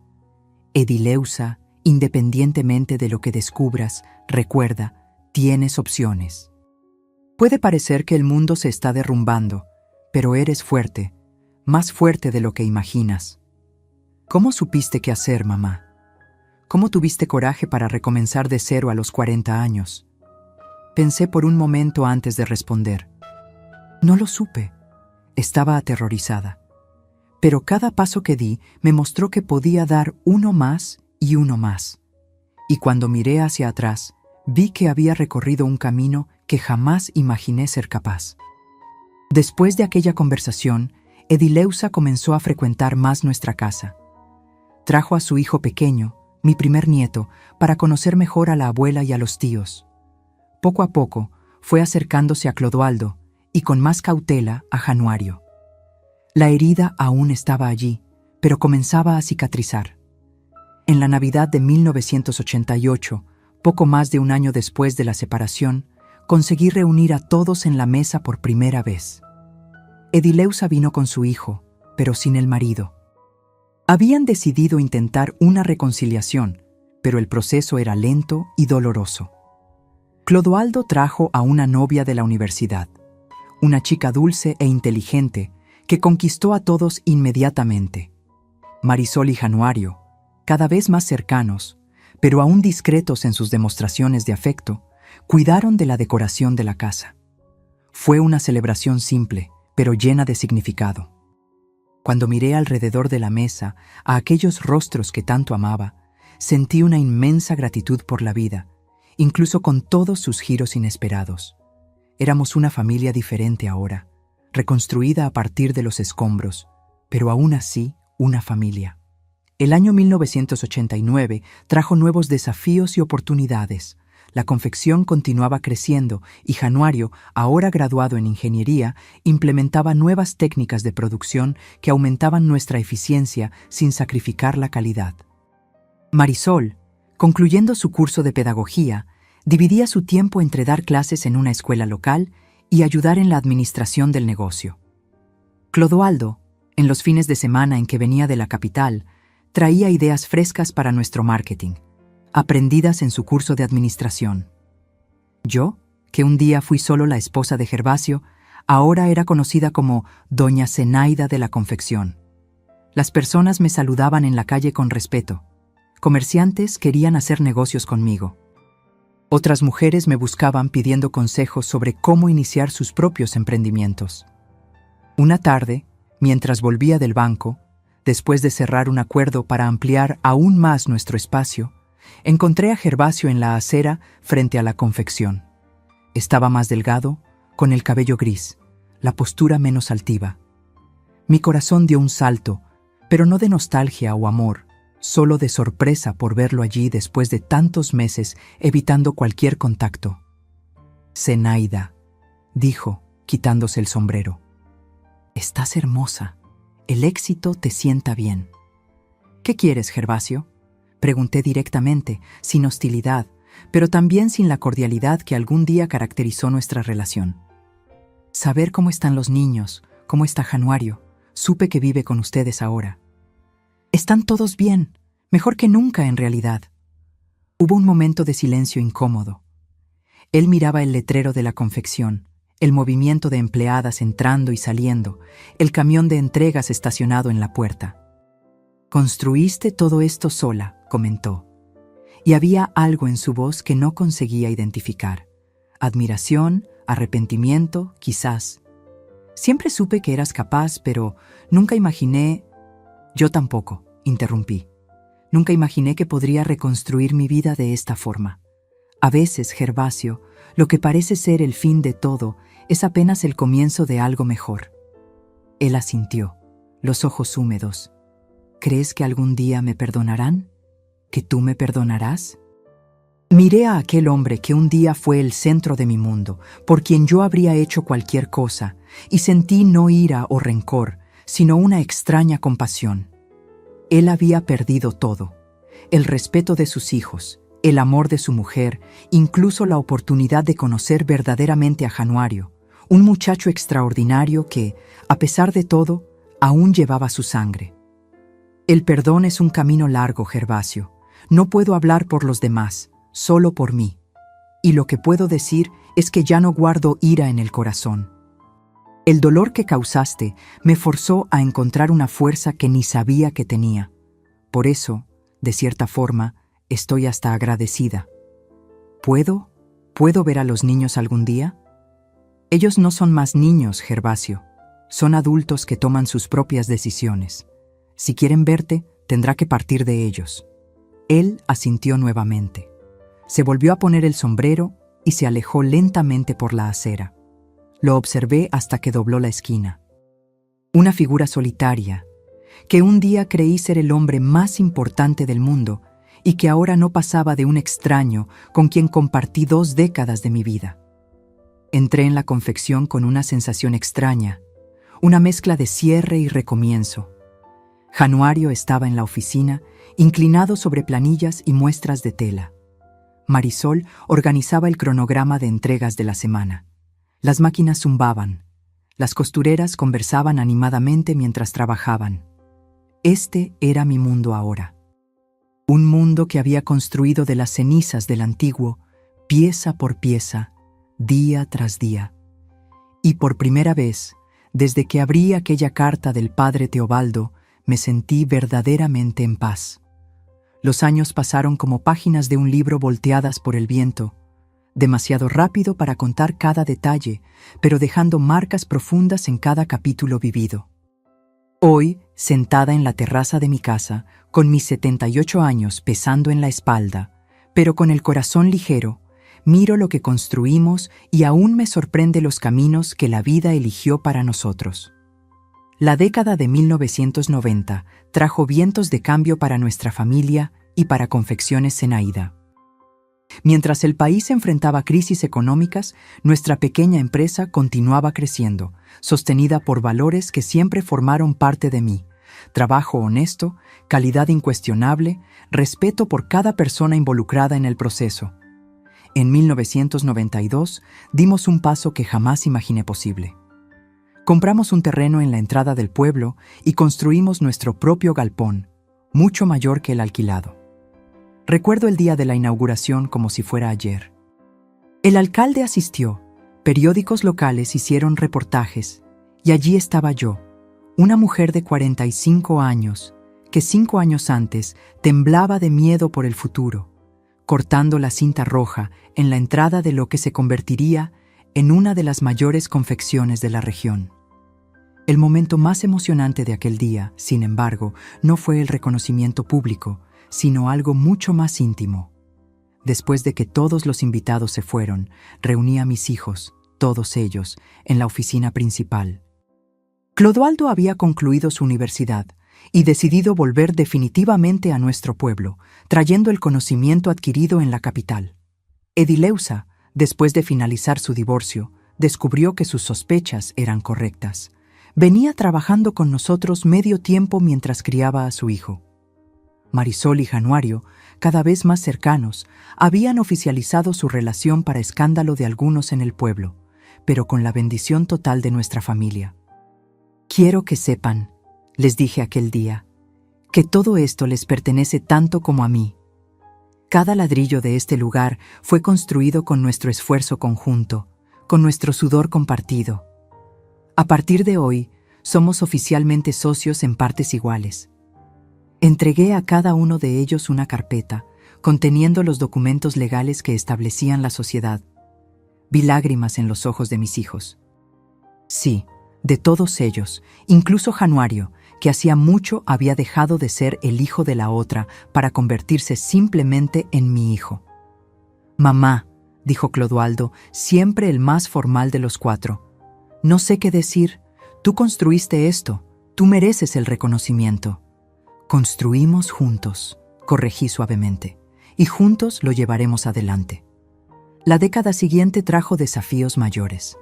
Edileusa, independientemente de lo que descubras, recuerda, tienes opciones. Puede parecer que el mundo se está derrumbando, pero eres fuerte, más fuerte de lo que imaginas. ¿Cómo supiste qué hacer, mamá? ¿Cómo tuviste coraje para recomenzar de cero a los 40 años? Pensé por un momento antes de responder. No lo supe. Estaba aterrorizada. Pero cada paso que di me mostró que podía dar uno más y uno más. Y cuando miré hacia atrás, vi que había recorrido un camino que jamás imaginé ser capaz. Después de aquella conversación, Edileusa comenzó a frecuentar más nuestra casa. Trajo a su hijo pequeño, mi primer nieto, para conocer mejor a la abuela y a los tíos. Poco a poco, fue acercándose a Clodoaldo y con más cautela a Januario. La herida aún estaba allí, pero comenzaba a cicatrizar. En la Navidad de 1988, poco más de un año después de la separación, conseguí reunir a todos en la mesa por primera vez. Edileusa vino con su hijo, pero sin el marido. Habían decidido intentar una reconciliación, pero el proceso era lento y doloroso. Clodoaldo trajo a una novia de la universidad, una chica dulce e inteligente que conquistó a todos inmediatamente. Marisol y Januario, cada vez más cercanos, pero aún discretos en sus demostraciones de afecto, cuidaron de la decoración de la casa. Fue una celebración simple, pero llena de significado. Cuando miré alrededor de la mesa a aquellos rostros que tanto amaba, sentí una inmensa gratitud por la vida, incluso con todos sus giros inesperados. Éramos una familia diferente ahora, reconstruida a partir de los escombros, pero aún así una familia. El año 1989 trajo nuevos desafíos y oportunidades. La confección continuaba creciendo y Januario, ahora graduado en ingeniería, implementaba nuevas técnicas de producción que aumentaban nuestra eficiencia sin sacrificar la calidad. Marisol, Concluyendo su curso de pedagogía, dividía su tiempo entre dar clases en una escuela local y ayudar en la administración del negocio. Clodoaldo, en los fines de semana en que venía de la capital, traía ideas frescas para nuestro marketing, aprendidas en su curso de administración. Yo, que un día fui solo la esposa de Gervasio, ahora era conocida como Doña Zenaida de la Confección. Las personas me saludaban en la calle con respeto. Comerciantes querían hacer negocios conmigo. Otras mujeres me buscaban pidiendo consejos sobre cómo iniciar sus propios emprendimientos. Una tarde, mientras volvía del banco, después de cerrar un acuerdo para ampliar aún más nuestro espacio, encontré a Gervasio en la acera frente a la confección. Estaba más delgado, con el cabello gris, la postura menos altiva. Mi corazón dio un salto, pero no de nostalgia o amor, solo de sorpresa por verlo allí después de tantos meses evitando cualquier contacto. «Zenaida», dijo, quitándose el sombrero. «Estás hermosa. El éxito te sienta bien». «¿Qué quieres, Gervasio?», pregunté directamente, sin hostilidad, pero también sin la cordialidad que algún día caracterizó nuestra relación. «Saber cómo están los niños, cómo está Januario. Supe que vive con ustedes ahora». «Están todos bien, mejor que nunca en realidad». Hubo un momento de silencio incómodo. Él miraba el letrero de la confección, el movimiento de empleadas entrando y saliendo, el camión de entregas estacionado en la puerta. «Construiste todo esto sola», comentó. Y había algo en su voz que no conseguía identificar. Admiración, arrepentimiento, quizás. «Siempre supe que eras capaz, pero nunca imaginé...» «Yo tampoco», interrumpí. «Nunca imaginé que podría reconstruir mi vida de esta forma. A veces, Gervasio, lo que parece ser el fin de todo es apenas el comienzo de algo mejor». Él asintió, los ojos húmedos. «¿Crees que algún día me perdonarán? ¿Que tú me perdonarás?» Miré a aquel hombre que un día fue el centro de mi mundo, por quien yo habría hecho cualquier cosa, y sentí no ira o rencor, sino una extraña compasión. Él había perdido todo: el respeto de sus hijos, el amor de su mujer, incluso la oportunidad de conocer verdaderamente a Januario, un muchacho extraordinario que, a pesar de todo, aún llevaba su sangre. El perdón es un camino largo, Gervasio. No puedo hablar por los demás, solo por mí. Y lo que puedo decir es que ya no guardo ira en el corazón. El dolor que causaste me forzó a encontrar una fuerza que ni sabía que tenía. Por eso, de cierta forma, estoy hasta agradecida. ¿Puedo ver a los niños algún día? Ellos no son más niños, Gervasio. Son adultos que toman sus propias decisiones. Si quieren verte, tendrá que partir de ellos». Él asintió nuevamente. Se volvió a poner el sombrero y se alejó lentamente por la acera. Lo observé hasta que dobló la esquina. Una figura solitaria, que un día creí ser el hombre más importante del mundo y que ahora no pasaba de un extraño con quien compartí 2 décadas de mi vida. Entré en la confección con una sensación extraña, una mezcla de cierre y recomienzo. Januario estaba en la oficina, inclinado sobre planillas y muestras de tela. Marisol organizaba el cronograma de entregas de la semana. Las máquinas zumbaban. Las costureras conversaban animadamente mientras trabajaban. Este era mi mundo ahora. Un mundo que había construido de las cenizas del antiguo, pieza por pieza, día tras día. Y por primera vez, desde que abrí aquella carta del padre Teobaldo, me sentí verdaderamente en paz. Los años pasaron como páginas de un libro volteadas por el viento, demasiado rápido para contar cada detalle, pero dejando marcas profundas en cada capítulo vivido. Hoy, sentada en la terraza de mi casa, con mis 78 años pesando en la espalda, pero con el corazón ligero, miro lo que construimos y aún me sorprende los caminos que la vida eligió para nosotros. La década de 1990 trajo vientos de cambio para nuestra familia y para Confecciones Zenaida. Mientras el país enfrentaba crisis económicas, nuestra pequeña empresa continuaba creciendo, sostenida por valores que siempre formaron parte de mí: trabajo honesto, calidad incuestionable, respeto por cada persona involucrada en el proceso. En 1992 dimos un paso que jamás imaginé posible. Compramos un terreno en la entrada del pueblo y construimos nuestro propio galpón, mucho mayor que el alquilado. Recuerdo el día de la inauguración como si fuera ayer. El alcalde asistió, periódicos locales hicieron reportajes, y allí estaba yo, una mujer de 45 años, que 5 años antes temblaba de miedo por el futuro, cortando la cinta roja en la entrada de lo que se convertiría en una de las mayores confecciones de la región. El momento más emocionante de aquel día, sin embargo, no fue el reconocimiento público, sino algo mucho más íntimo. Después de que todos los invitados se fueron, reuní a mis hijos, todos ellos, en la oficina principal. Clodoaldo había concluido su universidad y decidido volver definitivamente a nuestro pueblo, trayendo el conocimiento adquirido en la capital. Edileuza, después de finalizar su divorcio, descubrió que sus sospechas eran correctas. Venía trabajando con nosotros medio tiempo mientras criaba a su hijo. Marisol y Januario, cada vez más cercanos, habían oficializado su relación para escándalo de algunos en el pueblo, pero con la bendición total de nuestra familia. Quiero que sepan, les dije aquel día, que todo esto les pertenece tanto como a mí. Cada ladrillo de este lugar fue construido con nuestro esfuerzo conjunto, con nuestro sudor compartido. A partir de hoy, somos oficialmente socios en partes iguales. Entregué a cada uno de ellos una carpeta, conteniendo los documentos legales que establecían la sociedad. Vi lágrimas en los ojos de mis hijos. Sí, de todos ellos, incluso Januario, que hacía mucho había dejado de ser el hijo de la otra para convertirse simplemente en mi hijo. «Mamá», dijo Clodoaldo, siempre el más formal de los cuatro, «no sé qué decir. Tú construiste esto. Tú mereces el reconocimiento». «Construimos juntos», corregí suavemente, «y juntos lo llevaremos adelante». La década siguiente trajo desafíos mayores.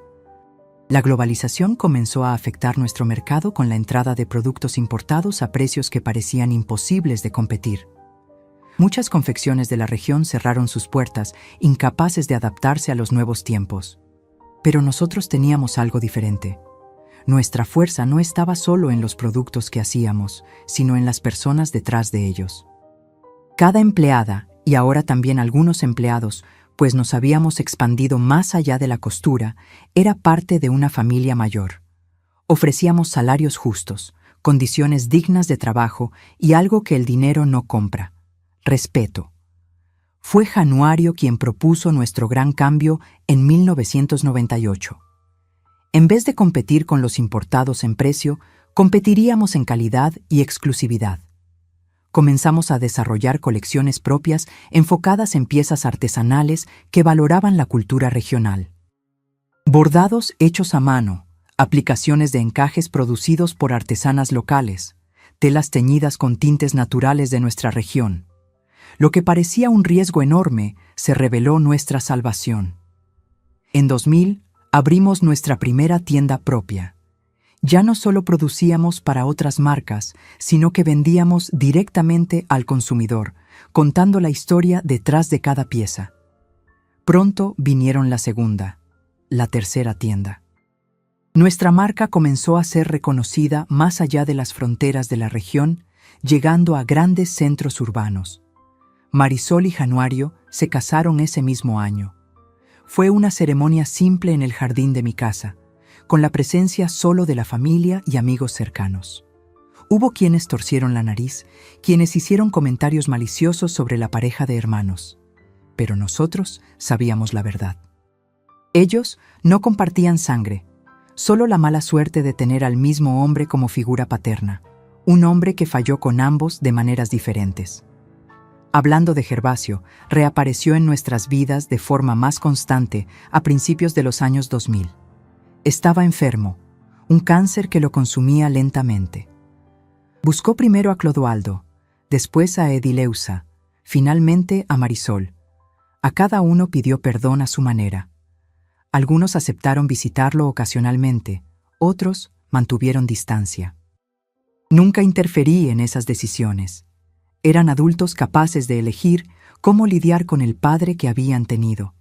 La globalización comenzó a afectar nuestro mercado con la entrada de productos importados a precios que parecían imposibles de competir. Muchas confecciones de la región cerraron sus puertas, incapaces de adaptarse a los nuevos tiempos. Pero nosotros teníamos algo diferente. Nuestra fuerza no estaba solo en los productos que hacíamos, sino en las personas detrás de ellos. Cada empleada, y ahora también algunos empleados, pues nos habíamos expandido más allá de la costura, era parte de una familia mayor. Ofrecíamos salarios justos, condiciones dignas de trabajo y algo que el dinero no compra: respeto. Fue Januario quien propuso nuestro gran cambio en 1998. En vez de competir con los importados en precio, competiríamos en calidad y exclusividad. Comenzamos a desarrollar colecciones propias enfocadas en piezas artesanales que valoraban la cultura regional. Bordados hechos a mano, aplicaciones de encajes producidos por artesanas locales, telas teñidas con tintes naturales de nuestra región. Lo que parecía un riesgo enorme se reveló nuestra salvación. En 2000 abrimos nuestra primera tienda propia. Ya no solo producíamos para otras marcas, sino que vendíamos directamente al consumidor, contando la historia detrás de cada pieza. Pronto vinieron la segunda, la tercera tienda. Nuestra marca comenzó a ser reconocida más allá de las fronteras de la región, llegando a grandes centros urbanos. Marisol y Januario se casaron ese mismo año. Fue una ceremonia simple en el jardín de mi casa, con la presencia solo de la familia y amigos cercanos. Hubo quienes torcieron la nariz, quienes hicieron comentarios maliciosos sobre la pareja de hermanos, pero nosotros sabíamos la verdad. Ellos no compartían sangre, solo la mala suerte de tener al mismo hombre como figura paterna, un hombre que falló con ambos de maneras diferentes. Hablando de Gervasio, reapareció en nuestras vidas de forma más constante a principios de los años 2000. Estaba enfermo, un cáncer que lo consumía lentamente. Buscó primero a Clodoaldo, después a Edileuza, finalmente a Marisol. A cada uno pidió perdón a su manera. Algunos aceptaron visitarlo ocasionalmente, otros mantuvieron distancia. Nunca interferí en esas decisiones. Eran adultos capaces de elegir cómo lidiar con el padre que habían tenido.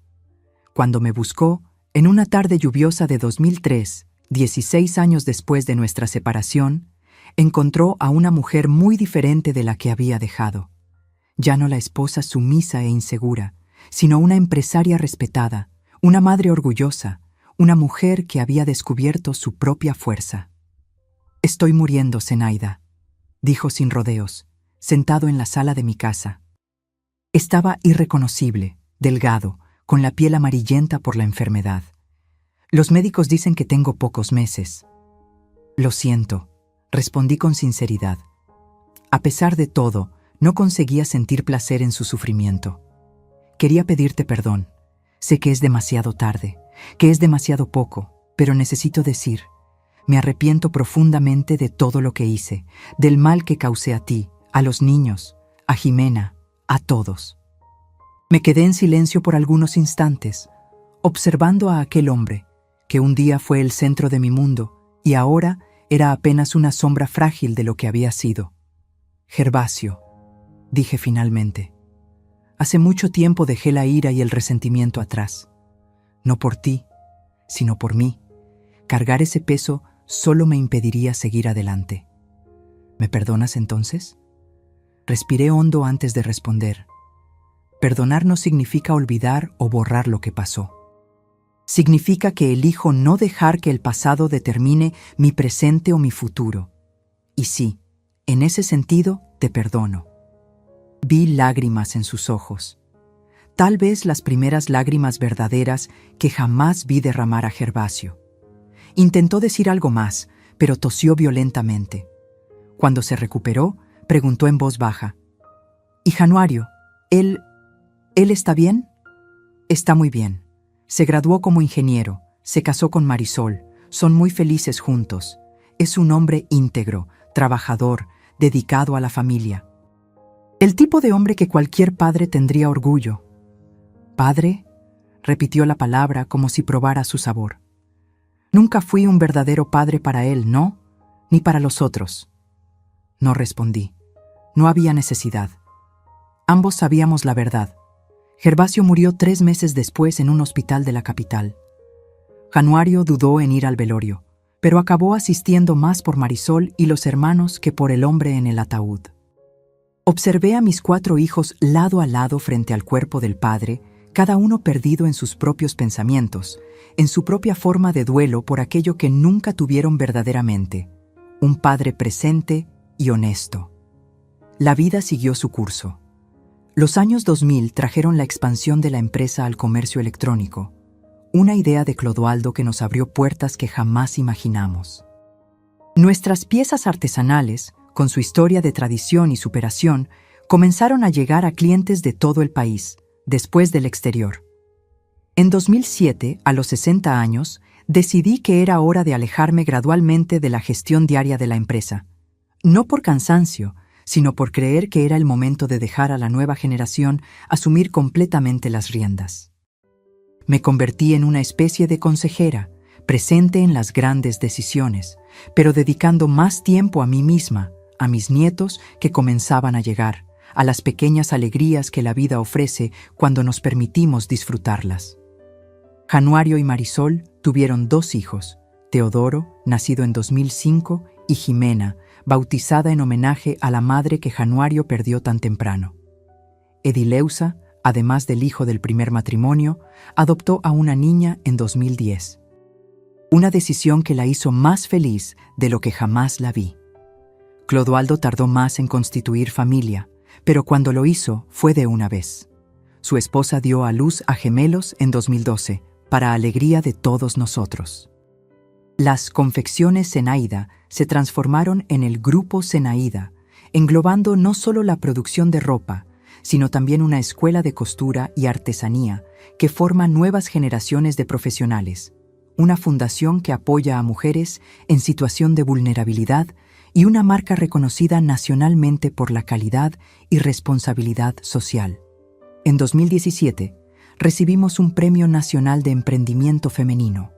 Cuando me buscó, en una tarde lluviosa de 2003, 16 años después de nuestra separación, encontró a una mujer muy diferente de la que había dejado. Ya no la esposa sumisa e insegura, sino una empresaria respetada, una madre orgullosa, una mujer que había descubierto su propia fuerza. «Estoy muriendo, Zenaida», dijo sin rodeos, sentado en la sala de mi casa. Estaba irreconocible, delgado, con la piel amarillenta por la enfermedad. «Los médicos dicen que tengo pocos meses». «Lo siento», respondí con sinceridad. A pesar de todo, no conseguía sentir placer en su sufrimiento. «Quería pedirte perdón. Sé que es demasiado tarde, que es demasiado poco, pero necesito decir, me arrepiento profundamente de todo lo que hice, del mal que causé a ti, a los niños, a Jimena, a todos». Me quedé en silencio por algunos instantes, observando a aquel hombre, que un día fue el centro de mi mundo y ahora era apenas una sombra frágil de lo que había sido. «Gervasio», dije finalmente, «hace mucho tiempo dejé la ira y el resentimiento atrás. No por ti, sino por mí. Cargar ese peso solo me impediría seguir adelante. ¿Me perdonas entonces?». Respiré hondo antes de responder. Perdonar no significa olvidar o borrar lo que pasó. Significa que elijo no dejar que el pasado determine mi presente o mi futuro. Y sí, en ese sentido, te perdono. Vi lágrimas en sus ojos. Tal vez las primeras lágrimas verdaderas que jamás vi derramar a Gervasio. Intentó decir algo más, pero tosió violentamente. Cuando se recuperó, preguntó en voz baja: «¿Y Januario? ¿Él está bien?». «Está muy bien. Se graduó como ingeniero, se casó con Marisol, son muy felices juntos. Es un hombre íntegro, trabajador, dedicado a la familia. El tipo de hombre que cualquier padre tendría orgullo». «¿Padre?», repitió la palabra como si probara su sabor. «Nunca fui un verdadero padre para él, ¿no? Ni para los otros». No respondí. No había necesidad. Ambos sabíamos la verdad. Gervasio murió 3 meses después en un hospital de la capital. Januario dudó en ir al velorio, pero acabó asistiendo más por Marisol y los hermanos que por el hombre en el ataúd. Observé a mis 4 hijos lado a lado frente al cuerpo del padre, cada uno perdido en sus propios pensamientos, en su propia forma de duelo por aquello que nunca tuvieron verdaderamente, un padre presente y honesto. La vida siguió su curso. Los años 2000 trajeron la expansión de la empresa al comercio electrónico, una idea de Clodoaldo que nos abrió puertas que jamás imaginamos. Nuestras piezas artesanales, con su historia de tradición y superación, comenzaron a llegar a clientes de todo el país, después del exterior. En 2007, a los 60 años, decidí que era hora de alejarme gradualmente de la gestión diaria de la empresa, no por cansancio, sino por creer que era el momento de dejar a la nueva generación asumir completamente las riendas. Me convertí en una especie de consejera, presente en las grandes decisiones, pero dedicando más tiempo a mí misma, a mis nietos que comenzaban a llegar, a las pequeñas alegrías que la vida ofrece cuando nos permitimos disfrutarlas. Januario y Marisol tuvieron 2 hijos, Teodoro, nacido en 2005, y Jimena, bautizada en homenaje a la madre que Januario perdió tan temprano. Edileusa, además del hijo del primer matrimonio, adoptó a una niña en 2010. Una decisión que la hizo más feliz de lo que jamás la vi. Clodoaldo tardó más en constituir familia, pero cuando lo hizo fue de una vez. Su esposa dio a luz a gemelos en 2012, para alegría de todos nosotros. Las confecciones Zenaida se transformaron en el Grupo Zenaida, englobando no solo la producción de ropa, sino también una escuela de costura y artesanía que forma nuevas generaciones de profesionales, una fundación que apoya a mujeres en situación de vulnerabilidad y una marca reconocida nacionalmente por la calidad y responsabilidad social. En 2017, recibimos un Premio Nacional de Emprendimiento Femenino.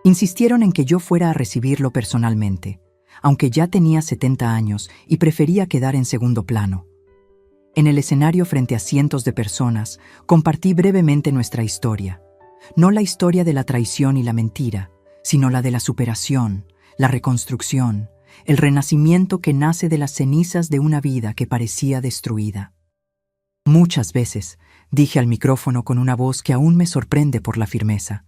Insistieron en que yo fuera a recibirlo personalmente, aunque ya tenía 70 años y prefería quedar en segundo plano. En el escenario frente a cientos de personas, compartí brevemente nuestra historia. No la historia de la traición y la mentira, sino la de la superación, la reconstrucción, el renacimiento que nace de las cenizas de una vida que parecía destruida. Muchas veces, dije al micrófono con una voz que aún me sorprende por la firmeza,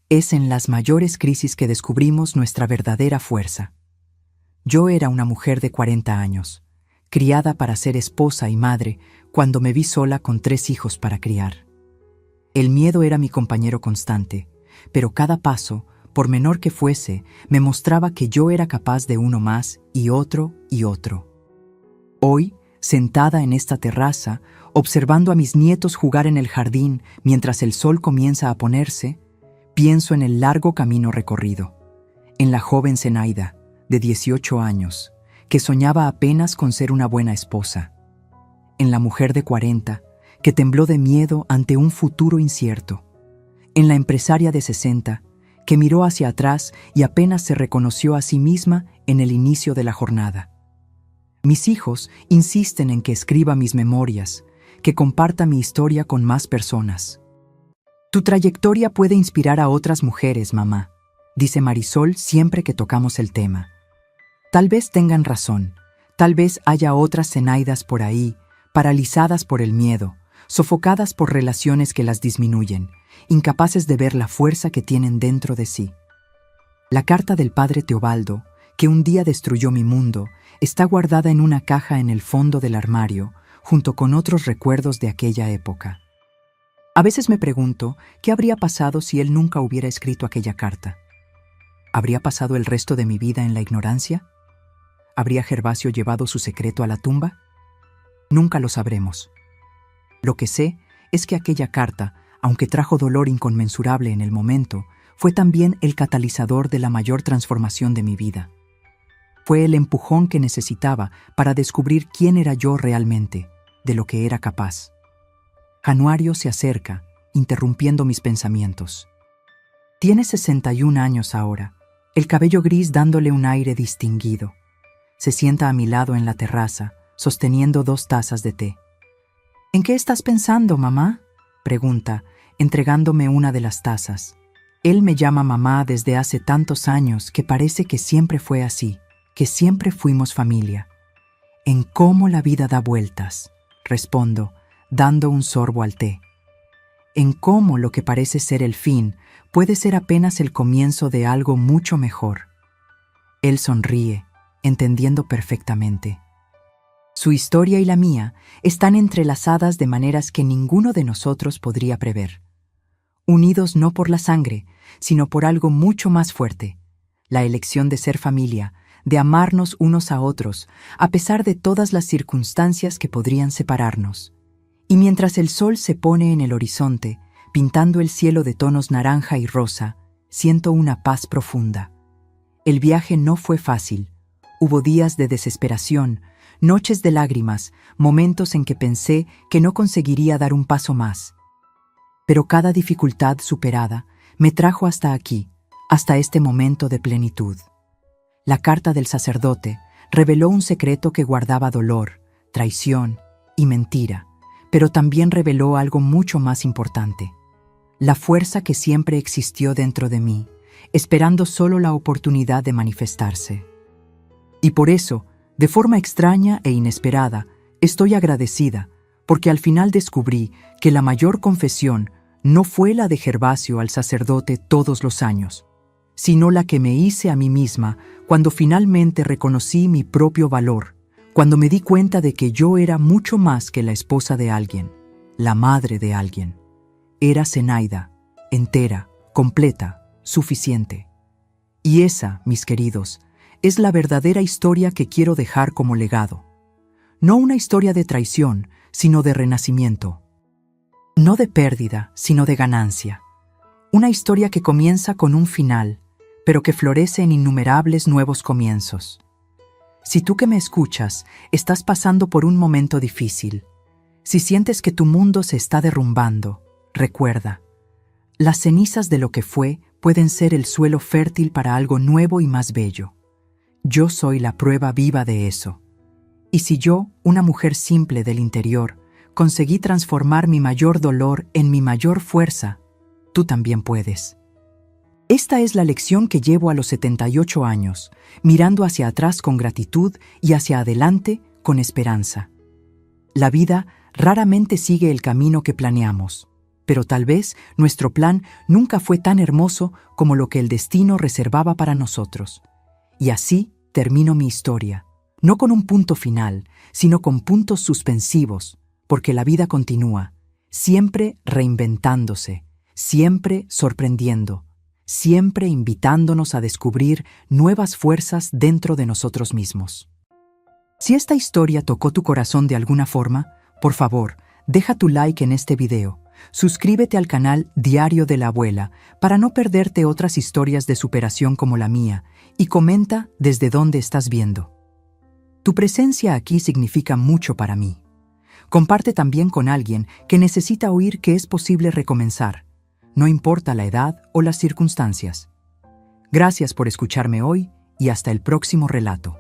es en las mayores crisis que descubrimos nuestra verdadera fuerza. Yo era una mujer de 40 años, criada para ser esposa y madre cuando me vi sola con 3 hijos para criar. El miedo era mi compañero constante, pero cada paso, por menor que fuese, me mostraba que yo era capaz de uno más y otro y otro. Hoy, sentada en esta terraza, observando a mis nietos jugar en el jardín mientras el sol comienza a ponerse, pienso en el largo camino recorrido, en la joven Zenaida, de 18 años, que soñaba apenas con ser una buena esposa, en la mujer de 40, que tembló de miedo ante un futuro incierto, en la empresaria de 60, que miró hacia atrás y apenas se reconoció a sí misma en el inicio de la jornada. Mis hijos insisten en que escriba mis memorias, que comparta mi historia con más personas. Tu trayectoria puede inspirar a otras mujeres, mamá, dice Marisol siempre que tocamos el tema. Tal vez tengan razón, tal vez haya otras Zenaidas por ahí, paralizadas por el miedo, sofocadas por relaciones que las disminuyen, incapaces de ver la fuerza que tienen dentro de sí. La carta del padre Teobaldo, que un día destruyó mi mundo, está guardada en una caja en el fondo del armario, junto con otros recuerdos de aquella época. A veces me pregunto qué habría pasado si él nunca hubiera escrito aquella carta. ¿Habría pasado el resto de mi vida en la ignorancia? ¿Habría Gervasio llevado su secreto a la tumba? Nunca lo sabremos. Lo que sé es que aquella carta, aunque trajo dolor inconmensurable en el momento, fue también el catalizador de la mayor transformación de mi vida. Fue el empujón que necesitaba para descubrir quién era yo realmente, de lo que era capaz. Januario se acerca, interrumpiendo mis pensamientos. Tiene 61 años ahora, el cabello gris dándole un aire distinguido. Se sienta a mi lado en la terraza, sosteniendo 2 tazas de té. ¿En qué estás pensando, mamá?, pregunta, entregándome una de las tazas. Él me llama mamá desde hace tantos años que parece que siempre fue así, que siempre fuimos familia. En cómo la vida da vueltas, respondo, dando un sorbo al té. En cómo lo que parece ser el fin puede ser apenas el comienzo de algo mucho mejor. Él sonríe, entendiendo perfectamente. Su historia y la mía están entrelazadas de maneras que ninguno de nosotros podría prever. Unidos no por la sangre, sino por algo mucho más fuerte, la elección de ser familia, de amarnos unos a otros, a pesar de todas las circunstancias que podrían separarnos. Y mientras el sol se pone en el horizonte, pintando el cielo de tonos naranja y rosa, siento una paz profunda. El viaje no fue fácil. Hubo días de desesperación, noches de lágrimas, momentos en que pensé que no conseguiría dar un paso más. Pero cada dificultad superada me trajo hasta aquí, hasta este momento de plenitud. La carta del sacerdote reveló un secreto que guardaba dolor, traición y mentira, pero también reveló algo mucho más importante: la fuerza que siempre existió dentro de mí, esperando solo la oportunidad de manifestarse. Y por eso, de forma extraña e inesperada, estoy agradecida, porque al final descubrí que la mayor confesión no fue la de Gervasio al sacerdote todos los años, sino la que me hice a mí misma cuando finalmente reconocí mi propio valor, cuando me di cuenta de que yo era mucho más que la esposa de alguien, la madre de alguien. Era Zenaida, entera, completa, suficiente. Y esa, mis queridos, es la verdadera historia que quiero dejar como legado. No una historia de traición, sino de renacimiento. No de pérdida, sino de ganancia. Una historia que comienza con un final, pero que florece en innumerables nuevos comienzos. Si tú que me escuchas estás pasando por un momento difícil, si sientes que tu mundo se está derrumbando, recuerda, las cenizas de lo que fue pueden ser el suelo fértil para algo nuevo y más bello. Yo soy la prueba viva de eso. Y si yo, una mujer simple del interior, conseguí transformar mi mayor dolor en mi mayor fuerza, tú también puedes. Esta es la lección que llevo a los 78 años, mirando hacia atrás con gratitud y hacia adelante con esperanza. La vida raramente sigue el camino que planeamos, pero tal vez nuestro plan nunca fue tan hermoso como lo que el destino reservaba para nosotros. Y así termino mi historia, no con un punto final, sino con puntos suspensivos, porque la vida continúa, siempre reinventándose, siempre sorprendiendo, siempre invitándonos a descubrir nuevas fuerzas dentro de nosotros mismos. Si esta historia tocó tu corazón de alguna forma, por favor, deja tu like en este video, suscríbete al canal Diario de la Abuela para no perderte otras historias de superación como la mía y comenta desde dónde estás viendo. Tu presencia aquí significa mucho para mí. Comparte también con alguien que necesita oír que es posible recomenzar, no importa la edad o las circunstancias. Gracias por escucharme hoy y hasta el próximo relato.